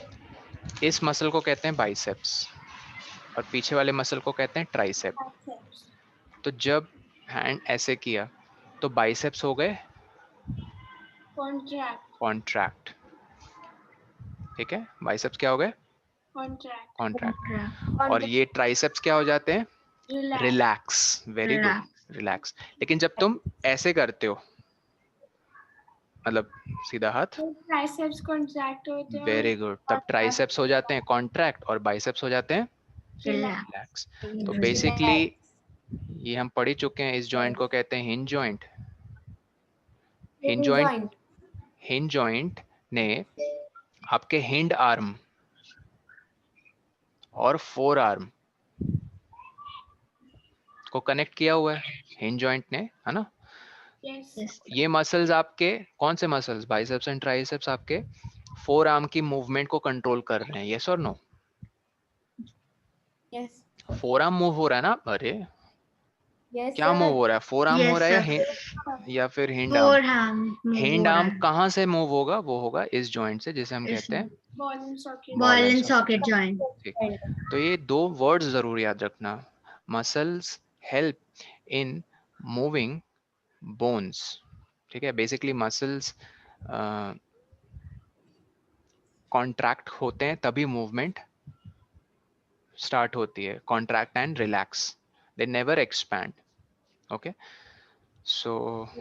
B: इस मसल को कहते हैं बाइसेप्स और पीछे वाले मसल को कहते हैं ट्राइसेप।
A: Triceps.
B: तो जब हैंड ऐसे किया तो बाइसेप्स हो गए
A: Contract.
B: कॉन्ट्रैक्ट, ठीक है। बाइसेप्स क्या हो गए?
A: Contract.
B: कॉन्ट्रैक्ट। और ये ट्राइसेप्स क्या हो जाते हैं?
A: Relax.
B: Relax. Very good, relax. लेकिन जब तुम ऐसे करते हो, मतलब सीधा हाथ,
A: Triceps contract होते हैं
B: वेरी गुड, तब ट्राइसेप्स हो जाते हैं कॉन्ट्रैक्ट और बाइसेप्स हो जाते हैं
A: Relax.
B: रिलैक्स। तो बेसिकली ये हम पढ़ ही चुके हैं, इस जॉइंट को कहते हैं हिंज जॉइंट। हिंज जॉइंट ने आपके हिंड आर्म और फोर आर्म को कनेक्ट किया हुआ है, हिंज जॉइंट ने, है ना।
A: Yes.
B: ये मसल्स आपके कौन से मसल्स, बाइसेप्स एंड ट्राइसेप्स, आपके फोर आर्म की मूवमेंट को कंट्रोल कर रहे हैं, यस और no?
F: Yes.
B: Forearm move हो रहा है ना? अरे
F: Yes,
B: क्या मूव
F: sir.
B: हो रहा है? फोर आर्म हो
D: Yes,
B: रहा है
D: sir.
B: या फिर hind arm?
D: Four
B: hind arm कहाँ से मूव होगा? वो होगा इस जॉइंट से, जिसे हम कहते हैं
A: Ball and socket.
B: Ball
D: ball
B: and
D: and
B: socket.
D: Socket joint.
B: ठीक, तो ये दो वर्ड्स जरूर याद रखना। Muscles help in moving bones, ठीक है। बेसिकली मसल्स कॉन्ट्रैक्ट होते हैं तभी मूवमेंट स्टार्ट होती है, contract and relax, they never expand, okay. So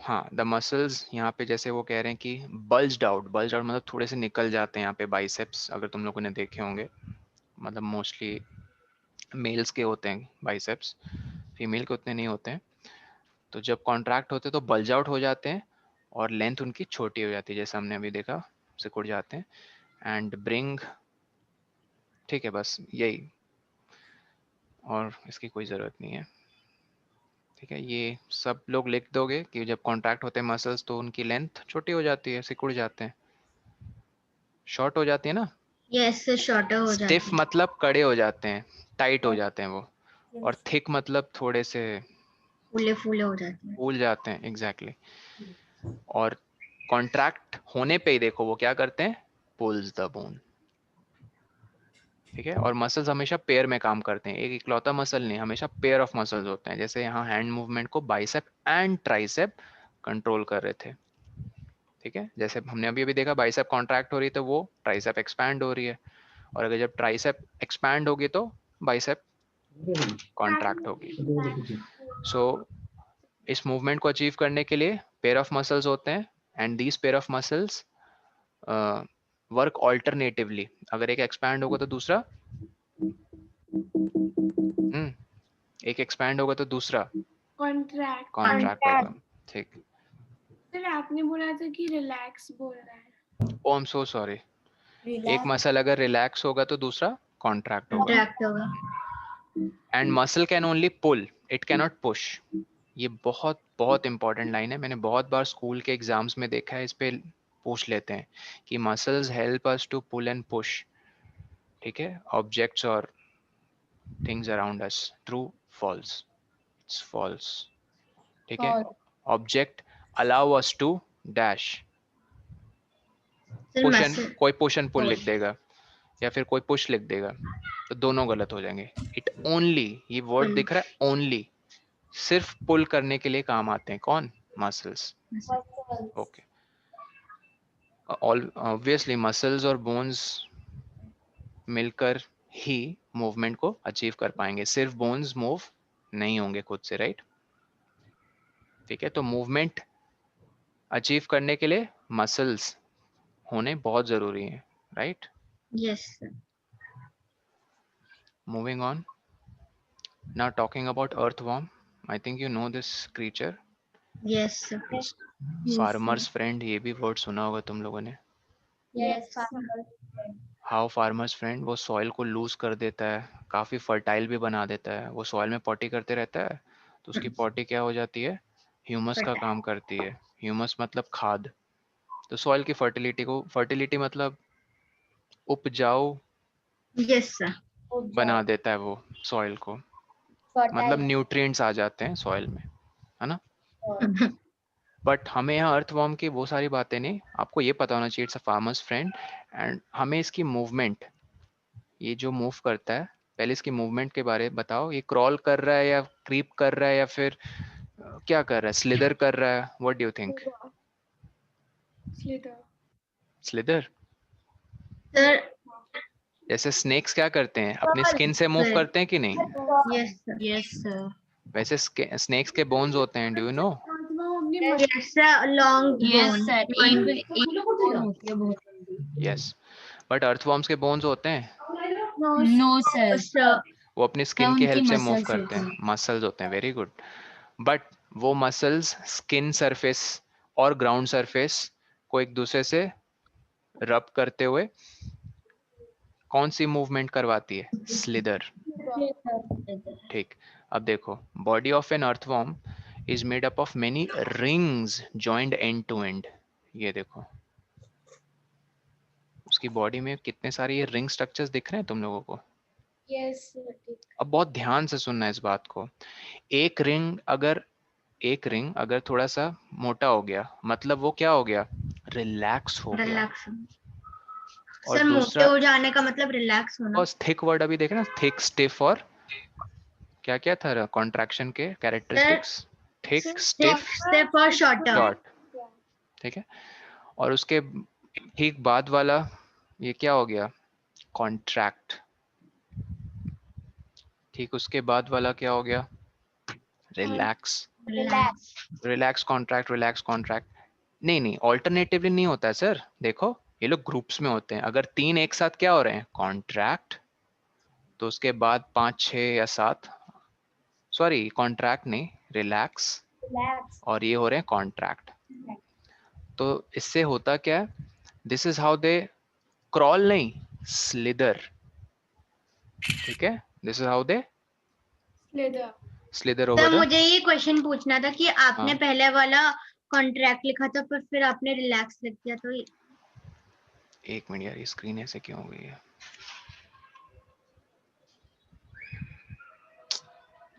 B: हाँ, द मसल्स यहाँ पे जैसे वो कह रहे हैं कि बल्ज्ड आउट, बल्ज्ड आउट मतलब थोड़े से निकल जाते हैं यहाँ पे बाइसेप्स, अगर तुम लोगों ने देखे होंगे, मतलब मोस्टली मेल्स के होते हैं बाइसेप्स, फीमेल के उतने नहीं होते हैं। तो जब कॉन्ट्रैक्ट होते हैं तो बल्ज आउट हो जाते हैं और लेंथ उनकी छोटी हो जाती है, जैसे हमने अभी देखा, सिकुड़ जाते हैं। एंड ब्रिंग, ठीक है, बस यही, और इसकी कोई ज़रूरत नहीं है। ठीक है, ये सब लोग लिख दोगे कि जब कॉन्ट्रैक्ट होते हैं मसल्स तो उनकी लेंथ छोटी हो जाती है, सिकुड़ जाते हैं, शॉर्ट हो जाती है ना।
D: यस सर, शॉर्टर हो
B: स्टिफ
D: जाती है,
B: मतलब कड़े हो जाते हैं, टाइट हो जाते हैं वो। और थिक मतलब थोड़े से
D: फूले फूले हो जाते हैं।
B: फूल जाते हैं, एग्जैक्टली और कॉन्ट्रैक्ट होने पे ही देखो वो क्या करते हैं, पुल्स द बोन। ठीक है, और मसल्स हमेशा पेयर में काम करते हैं, एक इकलौता मसल नहीं, हमेशा पेयर ऑफ मसल्स होते हैं। जैसे यहाँ हैंड मूवमेंट को बाइसेप एंड ट्राइसेप कंट्रोल कर रहे थे। ठीक है, जैसे हमने अभी अभी देखा बाइसेप कॉन्ट्रैक्ट हो रही है तो वो ट्राइसेप एक्सपैंड हो रही है, और अगर जब ट्राइसेप एक्सपैंड होगी तो बाइसेप कॉन्ट्रैक्ट होगी। सो इस मूवमेंट को अचीव करने के लिए पेयर ऑफ मसल्स होते हैं, and these pair of muscles work alternatively. अगर एक एक्सपैंड होगा तो दूसरा एक एक्सपैंड होगा तो दूसरा
A: कॉन्ट्रैक्ट।
B: कॉन्ट्रैक्ट होगा। ठीक,
A: सर आपने बोला था कि रिलैक्स बोल रहा है।
B: Oh I am so sorry, एक मसल अगर रिलैक्स होगा तो दूसरा कॉन्ट्रैक्ट होगा।
D: कॉन्ट्रैक्ट होगा।
B: And muscle can only pull, it can not push. ये बहुत बहुत इंपॉर्टेंट लाइन है, मैंने बहुत बार स्कूल के एग्जाम्स में देखा है, इस पे पूछ लेते हैं कि muscles help us to pull and push, ठीक है, ऑब्जेक्ट्स और things around us. True, false? It's false. ठीक है, object allow us to dash,
D: sir
B: push and,
D: muscle,
B: कोई पुश एंड पुल लिख देगा या फिर कोई पुश लिख देगा, तो दोनों गलत हो जाएंगे। इट ओनली, ये वर्ड दिख रहा है ओनली, सिर्फ पुल करने के लिए काम आते हैं। कौन? मसल्स। ओके, ऑब्वियसली मसल्स और बोन्स मिलकर ही मूवमेंट को अचीव कर पाएंगे, सिर्फ बोन्स मूव नहीं होंगे खुद से, राइट? ठीक है, तो मूवमेंट अचीव करने के लिए मसल्स होने बहुत जरूरी है, right?
D: Yes sir.
B: Moving on, now talking about earthworm. I think you know this creature.
D: Yes sir.
B: Farmers friend, ये भी वर्ड सुना होगा तुम लोगों ने। हाउ फार्मर्स फ्रेंड, वो सॉइल को लूज कर देता है, काफी फर्टाइल भी बना देता है। वो सॉइल में पॉटी करते रहता है तो उसकी पॉटी क्या हो जाती है, ह्यूमस का काम करती है। ह्यूमस मतलब खाद। तो सॉइल की फर्टिलिटी को, फर्टिलिटी मतलब उपजाऊ
D: यस सर।
B: बना देता है वो सॉइल को, मतलब न्यूट्रिएंट्स आ जाते हैं सॉइल में, है ना? बट हमें यहाँ अर्थवॉर्म की वो सारी बातें नहीं, आपको ये पता होना चाहिए it's a farmers friend. And हमें इसकी मूवमेंट, ये जो मूव करता है, पहले इसकी मूवमेंट के बारे में बताओ। ये क्रॉल कर रहा है या क्रीप कर रहा है या फिर क्या कर रहा है, स्लिदर कर रहा है? What do you think?
A: Slither.
B: Slither.
D: Sir
B: जैसे स्नेक्स क्या करते हैं, अपनी स्किन से मूव करते हैं कि नहीं?
D: Yes sir.
C: Yes sir.
B: वैसे स्नेक्स के बोन्स होते हैं, डू यू नो?
A: वो अपनी
D: yes sir, long
C: yes
D: bone.
C: Sir, एक bone होती है बहुत लंबी।
B: यस, बट अर्थवॉर्म्स के बोन्स होते हैं?
C: नो सर,
D: सर
B: वो अपनी स्किन की
C: उनकी
B: हेल्प से मूव
C: muscles
B: करते
C: होती
B: हैं, मसल्स होते हैं। Very good. बट वो मसल्स स्किन सरफेस और ग्राउंड सरफेस को एक दूसरे से रब करते हुए कौन सी मूवमेंट करवाती है? स्लिदर। ठीक, अब देखो, body of an earthworm is made up of many rings joined end to end. ये देखो, उसकी बॉडी में कितने सारे ये रिंग स्ट्रक्चर्स दिख रहे हैं तुम लोगों को? अब बहुत ध्यान से सुनना है इस बात को। एक रिंग अगर थोड़ा सा मोटा हो गया, मतलब वो क्या हो गया, रिलैक्स हो गया।
D: रिलैक्स।
B: और
D: सर मोटे
B: दूसरा,
D: हो जाने का मतलब रिलैक्स होना।
B: और थिक वर्ड अभी देखना, थिक, स्टिफ और क्या क्या था कॉन्ट्रैक्शन के कैरेक्टरिस्टिक्स? थिक, स्टिफ,
D: स्टेप और शॉर्टर।
B: शॉर्ट। ठीक है, और उसके ठीक बाद वाला ये क्या हो गया, कॉन्ट्रैक्ट। ठीक, उसके बाद वाला क्या हो गया, relax. Relax contract, relax contract. नहीं, ऑल्टरनेटिवली नहीं होता है सर। देखो, ये लोग ग्रुप्स में होते हैं, अगर तीन एक साथ क्या हो रहे हैं, कॉन्ट्रैक्ट तो उसके बाद 5 6 या 7, सॉरी कॉन्ट्रैक्ट नहीं, रिलैक्स,
F: Relax.
B: और ये हो रहे हैं कॉन्ट्रैक्ट। तो इससे होता क्या है, this is how they crawl नहीं, स्लिदर, ठीक है, this is how they
A: slither.
B: Slither
D: sir
B: over the.
D: मुझे ये क्वेश्चन पूछना था कि आपने
B: हाँ।
D: पहले वाला कॉन्ट्रैक्ट लिखा था पर फिर आपने रिलैक्स लिख दिया, तो
B: एक मिनट यार, ये स्क्रीन ऐसे क्यों हो गई है?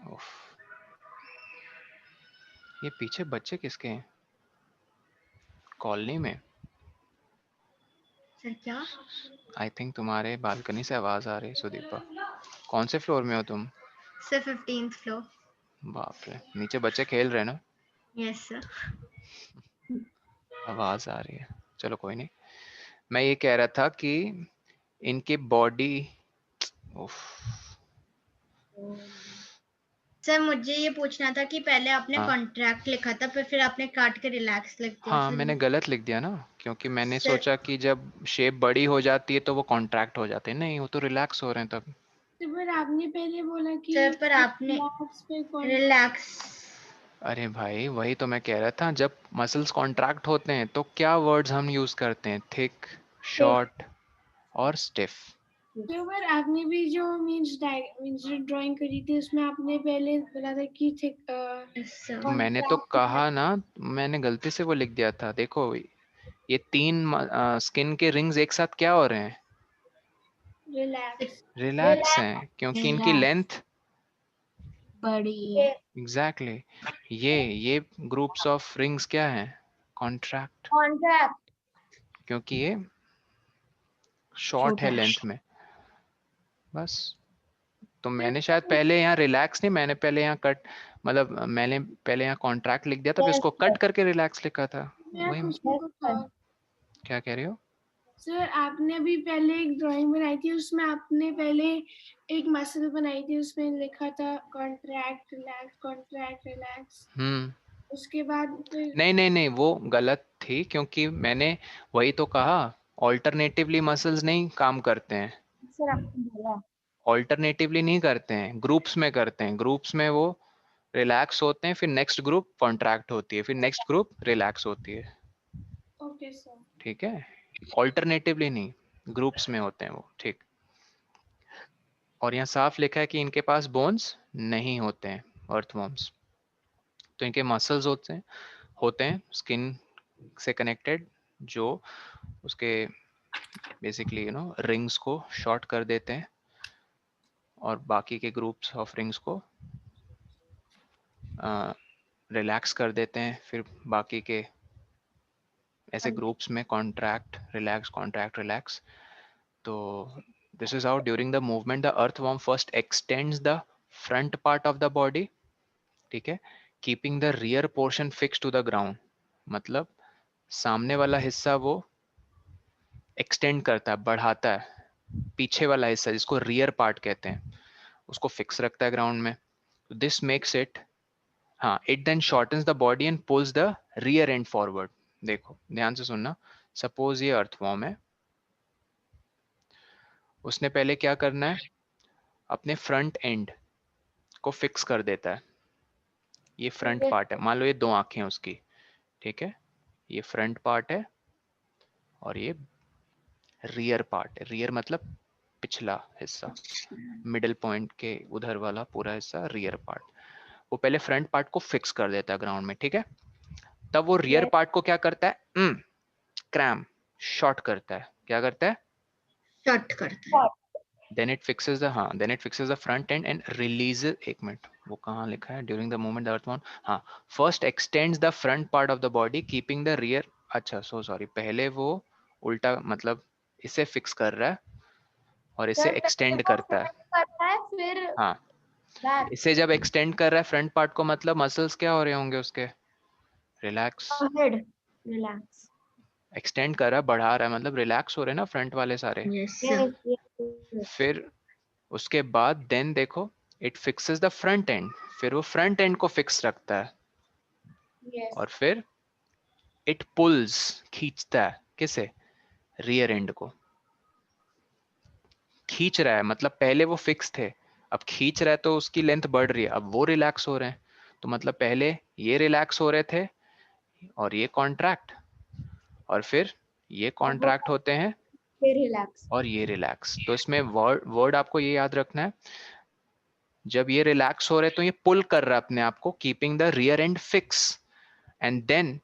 B: उफ, ये पीछे बच्चे किसके हैं कॉलोनी में?
D: सर क्या?
B: आई थिंक तुम्हारे बालकनी से आवाज आ रही है सुदीपा। कौन से फ्लोर में हो तुम?
D: Sir 15th floor.
B: बाप रे, नीचे बच्चे खेल रहे हैं ना,
D: यस सर।
B: आवाज आ रही है। चलो कोई नहीं, मैं ये कह रहा था कि इनकी बॉडी,
D: सर मुझे ये पूछना था कि पहले आपने
B: हाँ
D: कॉन्ट्रैक्ट लिखा था पर फिर आपने काट के रिलैक्स लिख दिया,
B: हाँ,
D: फिर
B: मैंने गलत लिख दिया ना, क्योंकि मैंने
D: सर
B: सोचा कि जब शेप बड़ी हो जाती है तो वो कॉन्ट्रैक्ट हो जाते हैं, नहीं वो तो रिलैक्स हो रहे हैं तब।
A: तो पर आपने पहले बोला कि
D: सर पर आपने
A: रिलैक्स पे
D: रिलैक्स।
B: अरे भाई वही तो मैं कह रहा था, जब मसल्स कॉन्ट्रैक्ट होते हैं तो क्या वर्ड्स हम यूज करते हैं, थिक, शॉर्ट और स्टिफ।
A: तो पर आपने भी जो मींस जो ड्राइंग करी थी उसमें आपने पहले बोला था कि थिक
D: सर
B: तो मैंने तो कहा ना, मैंने गलती से वो लिख दिया था। देखो ये 3 स्किन के रिंग्स एक साथ क्या हो रहे हैं,
A: रिलैक्स।
B: रिलैक्स हैं, क्योंकि इनकी
C: Relax.
B: लेंथ,
C: बड़ी है।
B: एग्जैक्टली ये ग्रुप्स ऑफ रिंग्स क्या हैं, कॉन्ट्रैक्ट,
F: Contract.
B: क्योंकि ये शॉर्ट
C: छोटा
B: है
C: है।
B: लेंथ में, बस। तो मैंने शायद पहले यहाँ रिलैक्स नहीं, मैंने पहले यहाँ कट, मतलब मैंने पहले यहाँ कॉन्ट्रैक्ट लिख दिया था, फिर
F: Yes,
B: इसको
F: sir.
B: कट करके रिलैक्स लिखा था।
A: मेरा
B: वही,
A: क्वेश्चन
F: Yes,
A: कुछ
F: sir.
A: और।
B: क्या कह रही हो?
A: सर आपने अभी पहले एक ड्राइंग बनाई थी उसमें आपने पहले एक मसल बनाई थी उसमें लिखा था कॉन्ट्रैक्ट रिलैक्स। उसके बाद फिर
B: नहीं नहीं नहीं, वो गलत थी, क्योंकि मैंने वही तो कहा, ऑल्टरनेटिवली मसल्स नहीं काम करते हैं,
F: Sir, आपने बोला.
B: ऑल्टरनेटिवली नहीं करते हैं, ग्रुप्स में करते हैं। ग्रुप्स में वो रिलैक्स होते हैं, फिर नेक्स्ट ग्रुप कॉन्ट्रैक्ट होती है, फिर नेक्स्ट ग्रुप रिलैक्स होती है,
A: ओके सर।
B: ठीक है, ऑल्टरनेटिवली नहीं, ग्रुप्स में होते हैं वो, ठीक। और यहाँ साफ लिखा है कि इनके पास बोन्स नहीं होते हैं, अर्थवॉर्म्स। तो इनके मसल्स होते हैं स्किन से कनेक्टेड, जो उसके बेसिकली रिंग्स को शॉर्ट कर देते हैं और बाकी के ग्रुप्स ऑफ रिंग्स को रिलैक्स कर देते हैं, फिर बाकी के ऐसे ग्रुप्स में कॉन्ट्रैक्ट रिलैक्स। तो this is how during the movement the earthworm first extends the front part of the body, ठीक है, keeping the rear portion fix to the ground. मतलब सामने वाला हिस्सा वो एक्सटेंड करता है, बढ़ाता है, पीछे वाला हिस्सा जिसको रियर पार्ट कहते हैं उसको फिक्स रखता है ग्राउंड में। दिस मेक्स इट, हाँ, it then shortens the body and pulls the rear end forward. देखो ध्यान से सुनना, सपोज ये अर्थवॉर्म है, उसने पहले क्या करना है, अपने फ्रंट एंड को फिक्स कर देता है। ये फ्रंट
F: Yes,
B: पार्ट है, मान लो ये 2 आंखें हैं उसकी, ठीक है, ये फ्रंट पार्ट है और ये रियर पार्ट है। रियर मतलब पिछला हिस्सा, मिडिल पॉइंट के उधर वाला पूरा हिस्सा रियर पार्ट। वो पहले फ्रंट पार्ट को फिक्स कर देता है ग्राउंड में, ठीक है, तब वो रियर
F: yes,
B: पार्ट को क्या करता है, क्रैम, शॉर्ट करता है। क्या करता है?
D: शॉर्ट करता है।
B: then it fixes the front end and releases, एक मिनट, वो कहाँ लिखा है, during the movement the earthworm, हाँ, first extends the front part of the body keeping the rear, अच्छा so sorry, पहले वो उल्टा, मतलब इसे फिक्स कर रहा है और इसे
F: sir,
B: एक्सटेंड
F: पहले वो
B: करता है।
F: front करता है, फिर
B: हाँ,
F: back.
B: इसे जब एक्सटेंड कर रहा है फ्रंट पार्ट को, मतलब मसल्स क्या हो रहे होंगे उसके, रिलैक्स।
F: Head. Relax.
B: एक्सटेंड कर रहा है, बढ़ा रहा है, मतलब रिलैक्स हो रहे हैं ना फ्रंट वाले सारे।
D: Yes
F: Yes, yes, yes.
B: फिर उसके बाद देन देखो, it fixes the front end, फिर वो फ्रंट एंड को फिक्स रखता है
F: Yes.
B: और फिर इट पुल्स, खींचता है, किसे, रियर एंड को। खींच रहा है, मतलब पहले वो फिक्स थे, अब खींच रहा है तो उसकी लेंथ बढ़ रही है, अब वो रिलैक्स हो रहे हैं। तो मतलब पहले ये रिलैक्स हो रहे थे और ये कॉन्ट्रैक्ट, और फिर ये कॉन्ट्रैक्ट होते हैं
F: रिलैक्स।
B: और ये रिलैक्स। तो इसमें वर्ड आपको ये याद रखना है, जब ये रिलैक्स हो रहे हैं तो ये पुल कर रहा है अपने आप को, keeping the rear end fix, and then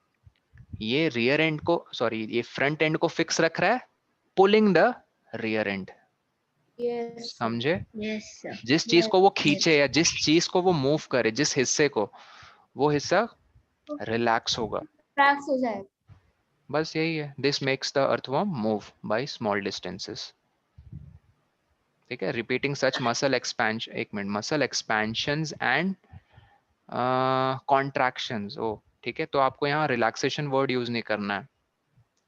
B: ये रियर एंड को, सॉरी ये फ्रंट एंड को फिक्स रख रहा है, pulling the rear end.
F: Yes
B: समझे?
D: Yes sir.
B: जिस चीज को वो खींचे या जिस चीज को वो मूव करे, जिस हिस्से को, वो हिस्सा रिलैक्स होगा।
F: रिलैक्स हो जाएगा।
B: बस यही है, this makes the earthworm move by small distances. ठीक है, रिपीटिंग सच मसल एक्सपेंशन, एक minute, muscle expansions and contractions. ओ ठीक है, तो आपको यहाँ रिलैक्सेशन वर्ड यूज नहीं करना है,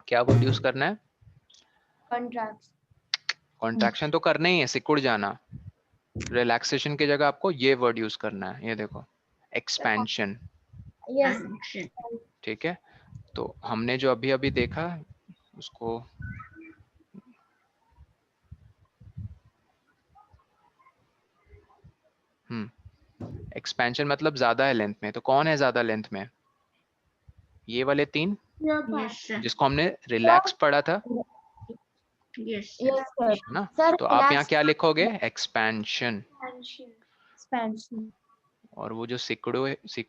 B: क्या वर्ड यूज करना है?
F: कॉन्ट्रैक्ट।
B: कॉन्ट्रैक्शन तो करना ही है, सिकुड़ जाना। रिलैक्सेशन की जगह आपको ये वर्ड यूज करना है, ये देखो, एक्सपेंशन।
F: यस।
B: ठीक है, तो हमने जो अभी अभी देखा उसको, एक्सपेंशन मतलब ज्यादा है लेंथ में, तो कौन है ज्यादा लेंथ में? ये वाले तीन,
D: यस सर।
B: जिसको हमने रिलैक्स पढ़ा था,
D: यस
F: यस सर।
B: है ना?
F: सर
B: तो आप यहाँ क्या लिखोगे? एक्सपेंशन।
F: एक्सपेंशन।
B: और वो जो सिकड़े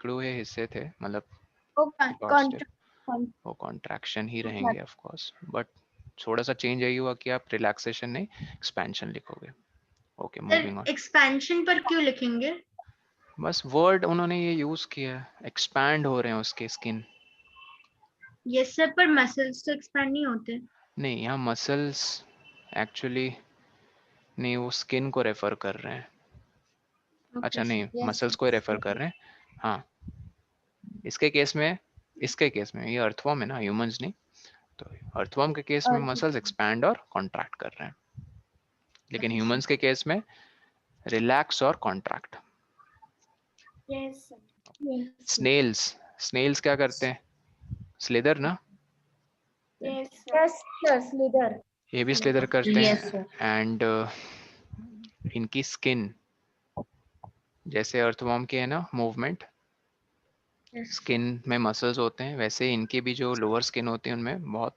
B: हुए हिस्से थे, मतलब
F: वो
B: parts थे, वो कॉन्ट्रैक्शन ही रहेंगे ऑफ कोर्स, बट थोड़ा सा चेंज यही हुआ कि आप रिलैक्सेशन नहीं एक्सपेंशन लिखोगे। Okay, moving on.
D: एक्सपेंशन पर क्यों लिखेंगे?
B: बस वर्ड उन्होंने ये यूज किया है, एक्सपैंड हो रहे हैं उसके स्किन।
D: यस सर, पर मसल्स तो एक्सपेंड नहीं होते।
B: नहीं, यहाँ मसल्स एक्चुअली नहीं, वो स्किन को रेफर कर रहे हैं। अच्छा नहीं, मसल्स को रेफर कर रहे हैं। हाँ, इसके केस में ये अर्थवर्म है ना, ह्यूमंस नहीं। तो अर्थवर्म के केस में मसल्स एक्सपैंड और कॉन्ट्रैक्ट कर रहे हैं, लेकिन ह्यूमंस के केस में रिलैक्स और कॉन्ट्रैक्ट।
A: यस
B: स्नेल्स क्या करते हैं? स्लिदर ना,
A: यस
F: यस सर स्लिदर।
B: ये भी स्लिदर करते
C: Yes,
B: हैं।
C: sir.
B: एंड इनकी स्किन जैसे अर्थवर्म की है ना मूवमेंट, स्किन में मसल्स होते हैं, वैसे इनकी भी जो लोअर स्किन होती है उनमें बहुत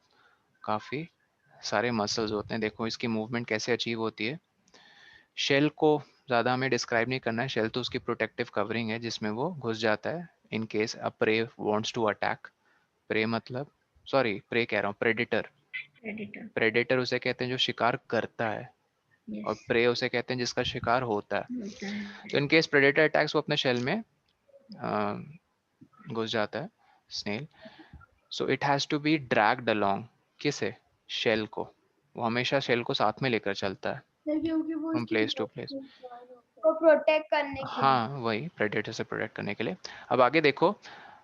B: काफी सारे मसल्स होते हैं। देखो इसकी मूवमेंट कैसे अचीव होती है। शेल को ज़्यादा हमें डिस्क्राइब नहीं करना है, शेल तो उसकी प्रोटेक्टिव कवरिंग है जिसमें वो घुस जाता है in case a prey wants to attack. Prey मतलब, सॉरी प्रे कह रहा हूँ, प्रेडिटर। प्रेडेटर उसे कहते हैं जो शिकार करता है, और प्रे उसे कहते हैं जिसका शिकार होता है। तो इन केस प्रेडेटर अटैक्स, वो अपने शेल में घुस जाता है snail. So it has to be dragged along, किसे? शेल को। वो हमेशा शेल को साथ में लेकर चलता है
A: क्योंकि वो
B: फ्रॉम
A: उसकी
B: प्लेस टू प्लेस।
F: को प्रोटेक्ट करने के लिए।
B: हाँ वही, प्रेडेटर से प्रोटेक्ट करने के लिए। अब आगे देखो,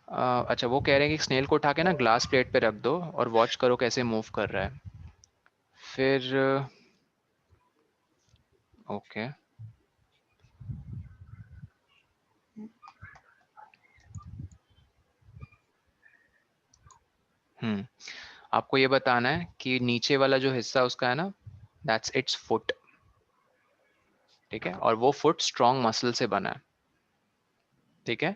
B: अच्छा वो कह रहे हैं कि स्नेल को उठा के ना ग्लास प्लेट पे रख दो और वॉच करो कैसे मूव कर रहा है। फिर ओके, आपको ये बताना है कि नीचे वाला जो हिस्सा उसका है ना, दैट्स इट्स फुट। ठीक है, और वो फुट स्ट्रॉन्ग मसल से बना है। ठीक है,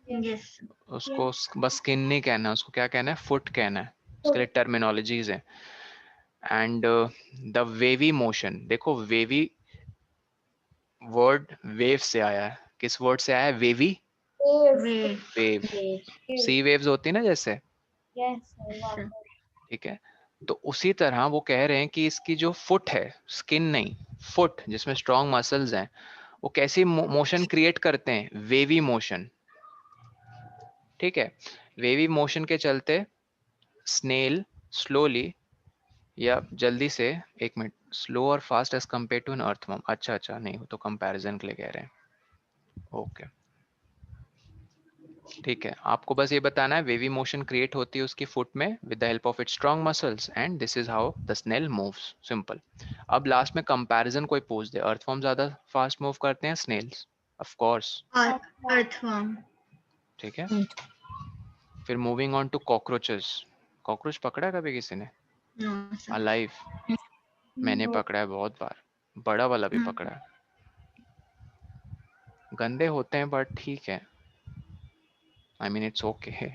D: यस
B: उसको बस स्किन नहीं कहना है, उसको क्या कहना है? फुट कहना है। उसके लिए टर्मिनोलॉजीज है। एंड द वेवी मोशन, देखो वेवी वर्ड वेव से आया है। किस वर्ड से आया है? Wavy, wave. सी वेव्स होती है ना जैसे,
F: यस
B: ठीक है। तो उसी तरह वो कह रहे हैं कि इसकी जो फुट है, स्किन नहीं, फुट जिसमें स्ट्रॉन्ग मसल्स हैं, वो कैसी मोशन क्रिएट करते हैं? Wavy motion. ठीक है, वेवी मोशन के चलते स्नेल स्लोली या जल्दी से, एक मिनट, स्लो और fast as compare to an earthworm. अच्छा नहीं, वो तो कंपैरिजन के लिए कह रहे हैं। ओके ठीक है, आपको बस ये बताना है वेवी मोशन क्रिएट होती है उसकी फुट में with the help of its strong muscles, and this is how the snail moves. Simple. अब लास्ट में कंपैरिजन कोई पूछ दे, अर्थवर्म ज्यादा फास्ट मूव करते हैं स्नेल्स? Of course.
D: अर्थवर्म।
B: ठीक है, फिर moving on to cockroaches. Cockroach पकड़ा कभी किसी ने
D: नो सर।
B: अलाइव? मैंने
A: No.
B: पकड़ा है बहुत बार, बड़ा वाला भी पकड़ा है। गंदे होते हैं बट ठीक है, आई मीन इट्स ओके।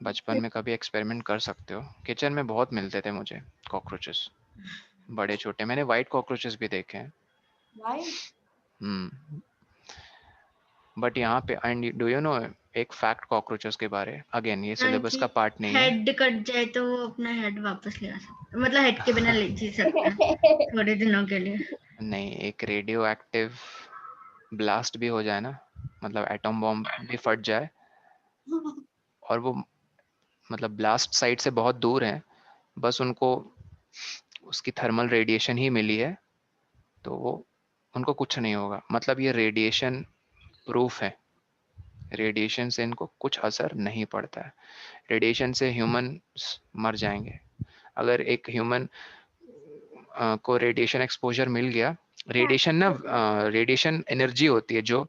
B: बचपन में कभी एक्सपेरिमेंट कर सकते हो। किचन में बहुत मिलते थे मुझे कॉकरोचेस, बड़े छोटे। मैंने वाइट कॉकरोचेस भी देखे हैं। हम्म। बट यहाँ पे, एंड डू यू नो एक फैक्ट कॉकरोचेस के बारे, अगेन ये
D: हाँ
B: सिलेबस
D: जी,
B: का पार्ट नहीं है।
D: हेड कट जाए तो वो अपना हेड वापस ले आ सकते, मतलब हेड के बिना ले जी सकते हैं थोड़े दिनों के लिए।
B: नहीं, एक रेडियो एक्टिव ब्लास्ट भी हो जाए ना, मतलब एटम बॉम्ब भी फट जाए और वो मतलब ब्लास्ट साइट से बहुत दूर है, बस उनको उसकी थर्मल रेडिएशन ही मिली है, तो वो उनको कुछ नहीं होगा। मतलब ये रेडिएशन प्रूफ है, रेडिएशन से इनको कुछ असर नहीं पड़ता है। रेडिएशन से ह्यूमन मर जाएंगे। अगर एक ह्यूमन को रेडिएशन एक्सपोजर मिल गया, रेडिएशन ना, रेडिएशन एनर्जी होती है जो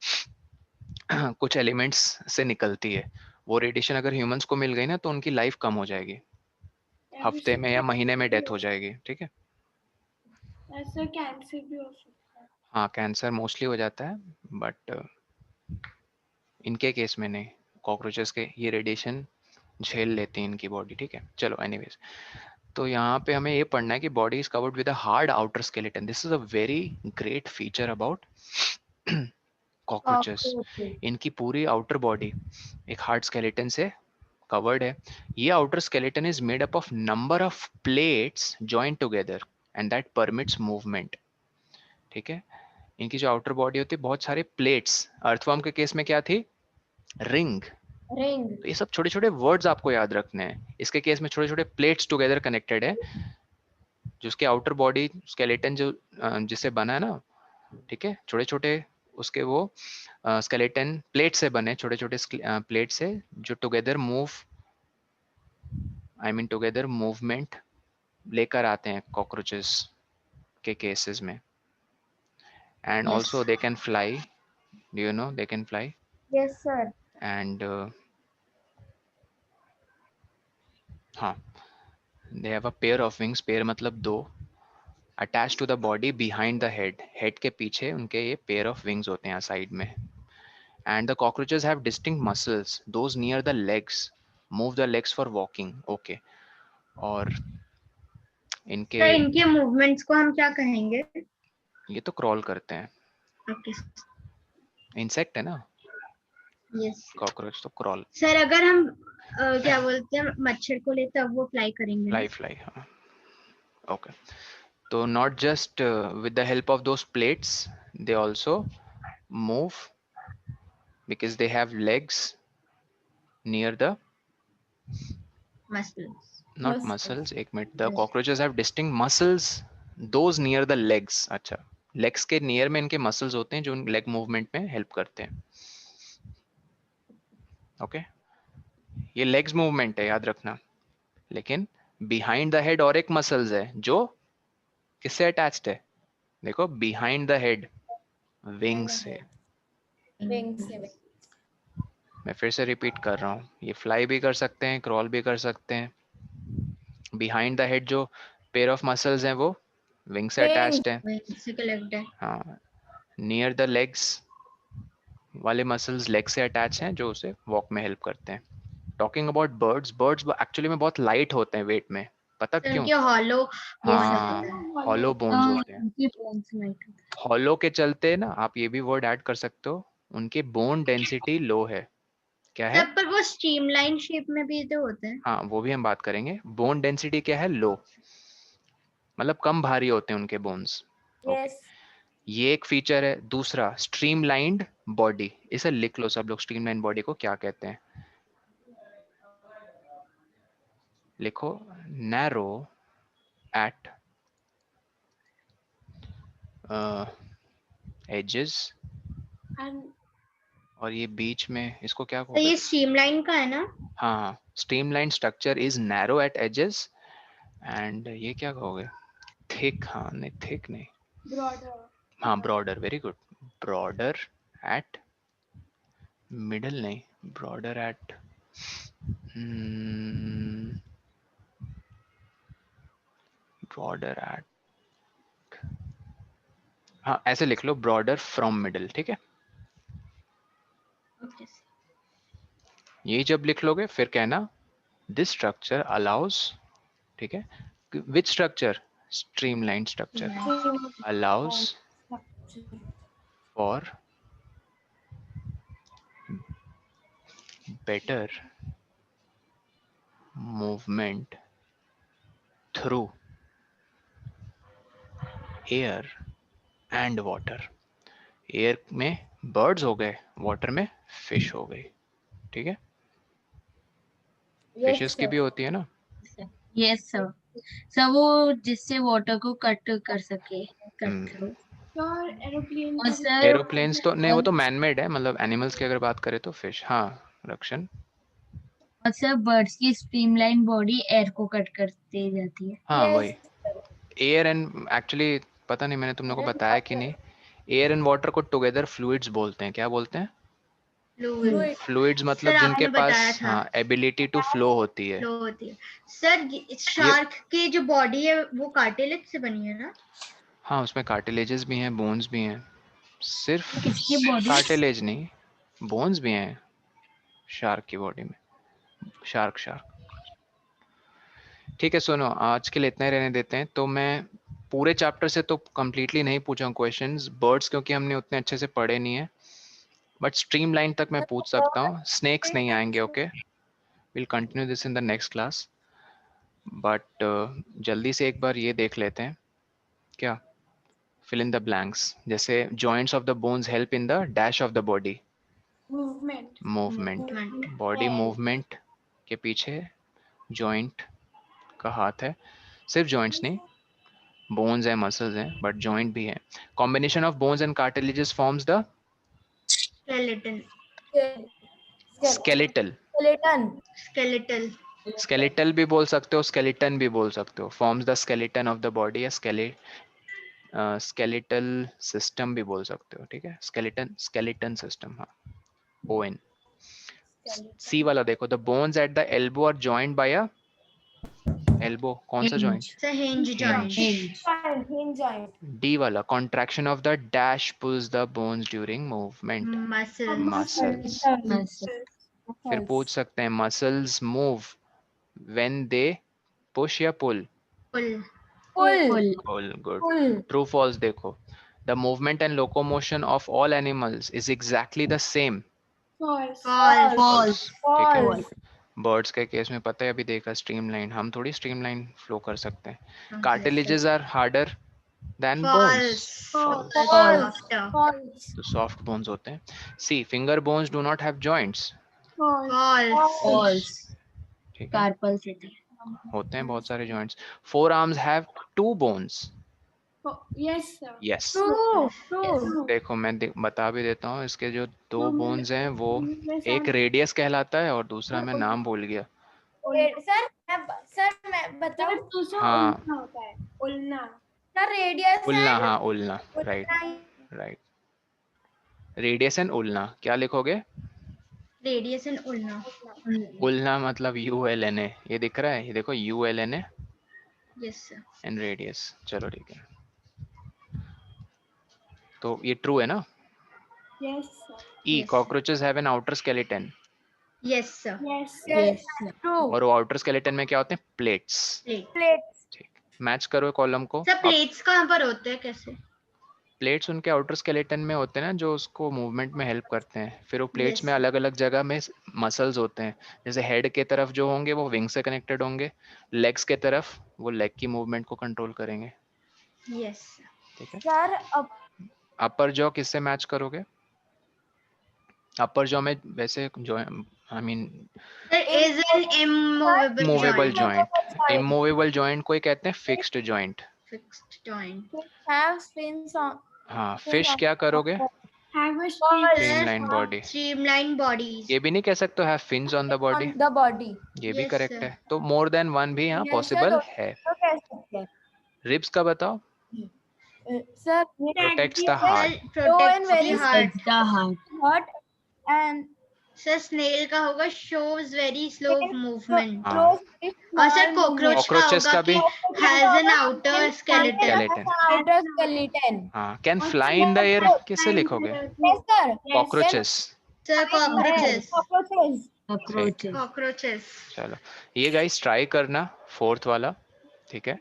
B: कुछ एलिमेंट्स से निकलती है। वो रेडिएशन अगर ह्यूमंस को मिल गई ना, तो उनकी लाइफ कम हो जाएगी, हफ्ते में या महीने में डेथ हो जाएगी। ठीक है,
A: ऐसा कैंसर भी हो सकता है।
B: हाँ कैंसर मोस्टली हो जाता है, बट इनके केस में नहीं। कॉकरोचेस के ये रेडिएशन झेल लेती हैं इनकी बॉडी। ठीक है, चलो एनीवेज, तो यहाँ पे हमें ये पढ़ना है कि body is covered with a hard outer skeleton. This is a very great feature about cockroaches. इनकी पूरी आउटर बॉडी एक हार्ड स्केलेटन से कवर्ड है। ये outer skeleton is made up of number of plates joint together and that permits movement. ठीक है, इनकी जो आउटर बॉडी होती है, बहुत सारे प्लेट्स। अर्थवर्म के केस में क्या थी? रिंग। तो ये सब छोटे छोटे वर्ड्स आपको याद रखने हैं। इसके केस में छोटे छोटे प्लेट्स टुगेदर कनेक्टेड है, जो उसके आउटर बॉडी स्केलेटन जो जिससे बना है ना, ठीक है, छोटे छोटे उसके वो स्केलेटन प्लेट से बने, छोटे छोटे प्लेट से जो together move, I mean together movement लेकर आते हैं कॉकरोचेस के केसेस में। And also they can fly, do you know they can fly?
F: Yes, sir.
B: And हाँ, they have a pair of wings, pair मतलब दो, attach to the body behind the head. Head के पीछे उनके ये pair of wings होते हैं side में। And the cockroaches have distinct muscles, those near the legs move the legs for walking. Okay, और इनके,
D: तो इनके मूवमेंट्स को हम क्या कहेंगे?
B: ये तो क्रॉल करते हैं,
D: ओके
B: इंसेक्ट है ना,
D: यस
B: कॉकरोच तो क्रॉल।
D: सर, अगर हम क्या बोलते हैं मच्छर को ले तब वो फ्लाई करेंगे ना?
B: फ्लाई फ्लाई, हाँ। ओके, तो not just with the help of those plates, they also move because they have legs near the,
D: muscles.
B: not muscles, एक minute, the cockroaches have distinct muscles, those near the legs। अच्छा, legs के near में इनके muscles होते हैं जो leg movement में help करते हैं। ओके, ये लेग्स मूवमेंट है, याद रखना। लेकिन बिहाइंड द हेड और एक मसल्स है जो किससे अटैच्ड है? देखो, बिहाइंड द हेड, विंग से। मैं फिर से रिपीट कर रहा हूँ, ये फ्लाई भी कर सकते हैं, क्रॉल भी कर सकते हैं। बिहाइंड द हेड जो पेयर ऑफ मसल्स हैं वो विंग से अटैच्ड है।
D: से कलेक्ट है।
B: हाँ, नियर द लेग्स वाले मसल्स लेग से अटैच हैं जो उसे वॉक में हेल्प करते हैं। Talking about birds, birds actually में बहुत लाइट होते हैं वेट में, पता
D: तो
B: क्यों?
D: उनके हॉलो
B: हाँ, हॉलो बोन्स होते हैं।
C: हाँ,
B: हॉलो के चलते ना, आप ये भी वर्ड ऐड कर सकते हो, उनके बोन डेंसिटी लो है। क्या है?
D: सब पर वो स्ट्रीमलाइन शेप में भी तो होते हैं।
B: हाँ, वो भी हम बात करेंगे। बोन डेंसिटी क्या है? लो, मतलब कम भारी होते हैं उनके बोन्स। ओके, ये एक फीचर है। दूसरा, स्ट्रीमलाइंड बॉडी। इसे लिख लो सब लोग, स्ट्रीमलाइन बॉडी को क्या कहते हैं? लिखो, नैरो एट एजेस,
A: And
B: और ये बीच में इसको क्या
D: तो
B: कहोगे?
D: ये स्ट्रीमलाइन का है ना?
B: हाँ, streamline structure is narrow at edges, and ये क्या कहोगे? थिक, हाँ नहीं, थिक नहीं,
A: broader.
B: हाँ broader, very good. Broader eight middle नहीं, ब्रॉडर एट ब्रॉडर एट हाँ ऐसे लिख लो, ब्रॉडर फ्रॉम मिडल, ठीक है।
D: Okay sir.
B: यही जब लिख लोगे फिर कहना दिस स्ट्रक्चर अलाउज, ठीक है, which structure, streamline structure allows for better movement through air and water। Air में बर्ड्स हो गए, वाटर में फिश हो गई, ठीक है। फिशेस की भी होती है ना।
C: Yes sir. सर वो जिससे वाटर को कट कर सके,
B: हम्म।
C: Cut through.
A: और एरोप्लेन
C: और सर
B: एरोप्लेन्स तो नहीं, वो तो मैनमेड है, मतलब एनिमल्स की अगर बात करें तो फिश। हाँ रक्षण।
C: और सर बर्ड्स की स्ट्रीमलाइन बॉडी एयर को कट करते जाती है।
B: हाँ वही एयर एंड, एक्चुअली पता नहीं मैंने तुम लोग को बताया कि नहीं, एयर एंड वाटर को टुगेदर फ्लूइड्स बोलते हैं। क्या बोलते हैं?
D: फ्लूइड।
B: फ्लूइड्स, मतलब
D: सर
B: जिनके
D: आपने
B: पास
D: बताया था
B: हाँ एबिलिटी टू फ्लो होती है।
D: फ्लो होती है। सर शार्क की जो बॉडी है वो कार्टिलेज से बनी है ना?
B: हाँ उसमें कार्टिलेजेस भी हैं, बोन्स भी हैं। सिर्फ
C: किसकी बॉडी?
B: कार्टिलेज नहीं, बोन्स भी हैं शार्क की बॉडी में। शार्क ठीक है। सुनो, आज के लिए इतना ही रहने देते हैं। तो मैं पूरे चैप्टर से तो कंप्लीटली नहीं पूछा हूँ क्वेश्चंस, बर्ड्स क्योंकि हमने उतने अच्छे से पढ़े नहीं है, बट स्ट्रीम लाइन तक मैं पूछ सकता हूँ। स्नेक्स नहीं आएंगे। Okay, will continue this in the next class. But जल्दी से एक बार ये देख लेते हैं क्या, fill in the blanks। जैसे joints of the bones help in the dash of the body,
A: movement.
B: movement।
D: Movement।
B: body movement के पीछे joint का हाथ है। सिर्फ joints नहीं, bones है, muscles हैं, but joint भी है। combination of bones and cartilages forms the
D: skeleton.
B: skeletal।
D: Skeletal.
B: skeletal भी बोल सकते हो, skeleton भी बोल सकते हो। forms the skeleton of the body या skeletal system भी बोल सकते हो, ठीक है। skeleton system, हाँ ON। सी वाला देखो, the bones at the elbow are joined by a elbow, कौन सा joint?
D: Sir hinge joint.
C: Hinge.
B: D वाला, contraction of the dash pulls the bones during movement,
D: muscle.
B: Muscles. फिर पूछ सकते हैं muscles move when they push या पुल?
D: Pull.
B: Pull, good. True false देखो, the movement and locomotion of all animals is exactly the same.
A: False.
B: False, ठीक है। Birds के केस में पता है, अभी देखा स्ट्रीमलाइन, हम थोड़ी स्ट्रीमलाइन फ्लो कर सकते हैं। Cartilages are harder than bones.
D: False.
B: तो सॉफ्ट बोन्स होते हैं। C finger bones do not have joints.
D: False.
B: ठीक है,
C: कार्पल से
B: होते हैं बहुत सारे joints. Forearms have two bones.
A: Yes sir.
B: Yes,
A: true.
B: देखो मैं बता भी देता हूँ, इसके जो दो
A: मम्मी
B: बोन्स हैं वो
A: मैं
B: एक रेडियस कहलाता है और दूसरा मैं नाम भूल गया।
F: सर मैं बताऊं?
A: दूसरा
B: हाँ
A: उल्टा होता है, उल्ना।
F: सर रेडियस
B: उल्ना, हाँ उल्ना, राइट राइट। रेडियस एंड उल्ना, क्या लिखोगे?
D: Radius and उल्ना।
B: उल्ना मतलब ULNA, ये दिख रहा है, ये देखो ULNA
D: yes sir.
B: And radius. चलो ठीक है, तो ये ट्रू है ना?
A: Yes sir.
B: E, cockroaches have an outer skeleton.
D: Yes sir.
A: Yes.
B: और वो आउटर स्केलेटन में क्या होते हैं? प्लेट्स। ठीक, मैच करो कॉलम को।
D: सर प्लेट्स कहाँ पर होते हैं, कैसे?
B: प्लेट्स उनके आउटर स्केलेटन में होते हैं ना, जो उसको मूवमेंट में हेल्प करते हैं। फिर वो प्लेट्स
D: Yes,
B: में अलग अलग जगह में मसल्स होते हैं। जैसे हेड के तरफ जो होंगे वो विंग से कनेक्टेड होंगे, लेग्स के तरफ वो लेग की मूवमेंट को कंट्रोल करेंगे,
D: यस
B: ठीक है।
F: सर
B: अपर जॉ किससे मैच करोगे? अपर जॉ में वैसे जो I mean
D: sir is an immovable
B: movable
D: joint.
B: Joint. Immovable joint को कहते हैं fixed joint.
D: Fixed joint.
F: have spins on
B: हाँ, फिश क्या करोगे?
A: Have a
B: streamline body.
D: Streamline bodies.
B: ये भी नहीं कह सकते have fins on the body,
F: the body.
B: ये भी
D: Yes,
B: करेक्ट
D: sir.
B: है। तो मोर देन वन भी यहाँ
F: Yes,
B: पॉसिबल
F: sir,
B: है।
F: तो कह सकते हैं।
B: रिब्स का बताओ।
F: Sir,
B: protects the
D: Sir,
B: heart.
D: protects
F: very
D: the heart.
F: hot and
D: sir snail का होगा shows very slow movement.
B: हाँ,
D: और सर कॉकरोच का
B: Cockroaches
D: होगा
B: का भी
D: कि has an outer skeleton.
B: skeleton.
F: outer skeleton.
B: हाँ, can fly in the air कैसे लिखोगे?
F: Yes, sir.
B: Cockroaches.
D: Sir cockroaches.
F: Cockroaches.
C: Cockroaches.
D: Cockroaches.
B: चलो, ये गाइस ट्राई करना फोर्थ वाला, ठीक है?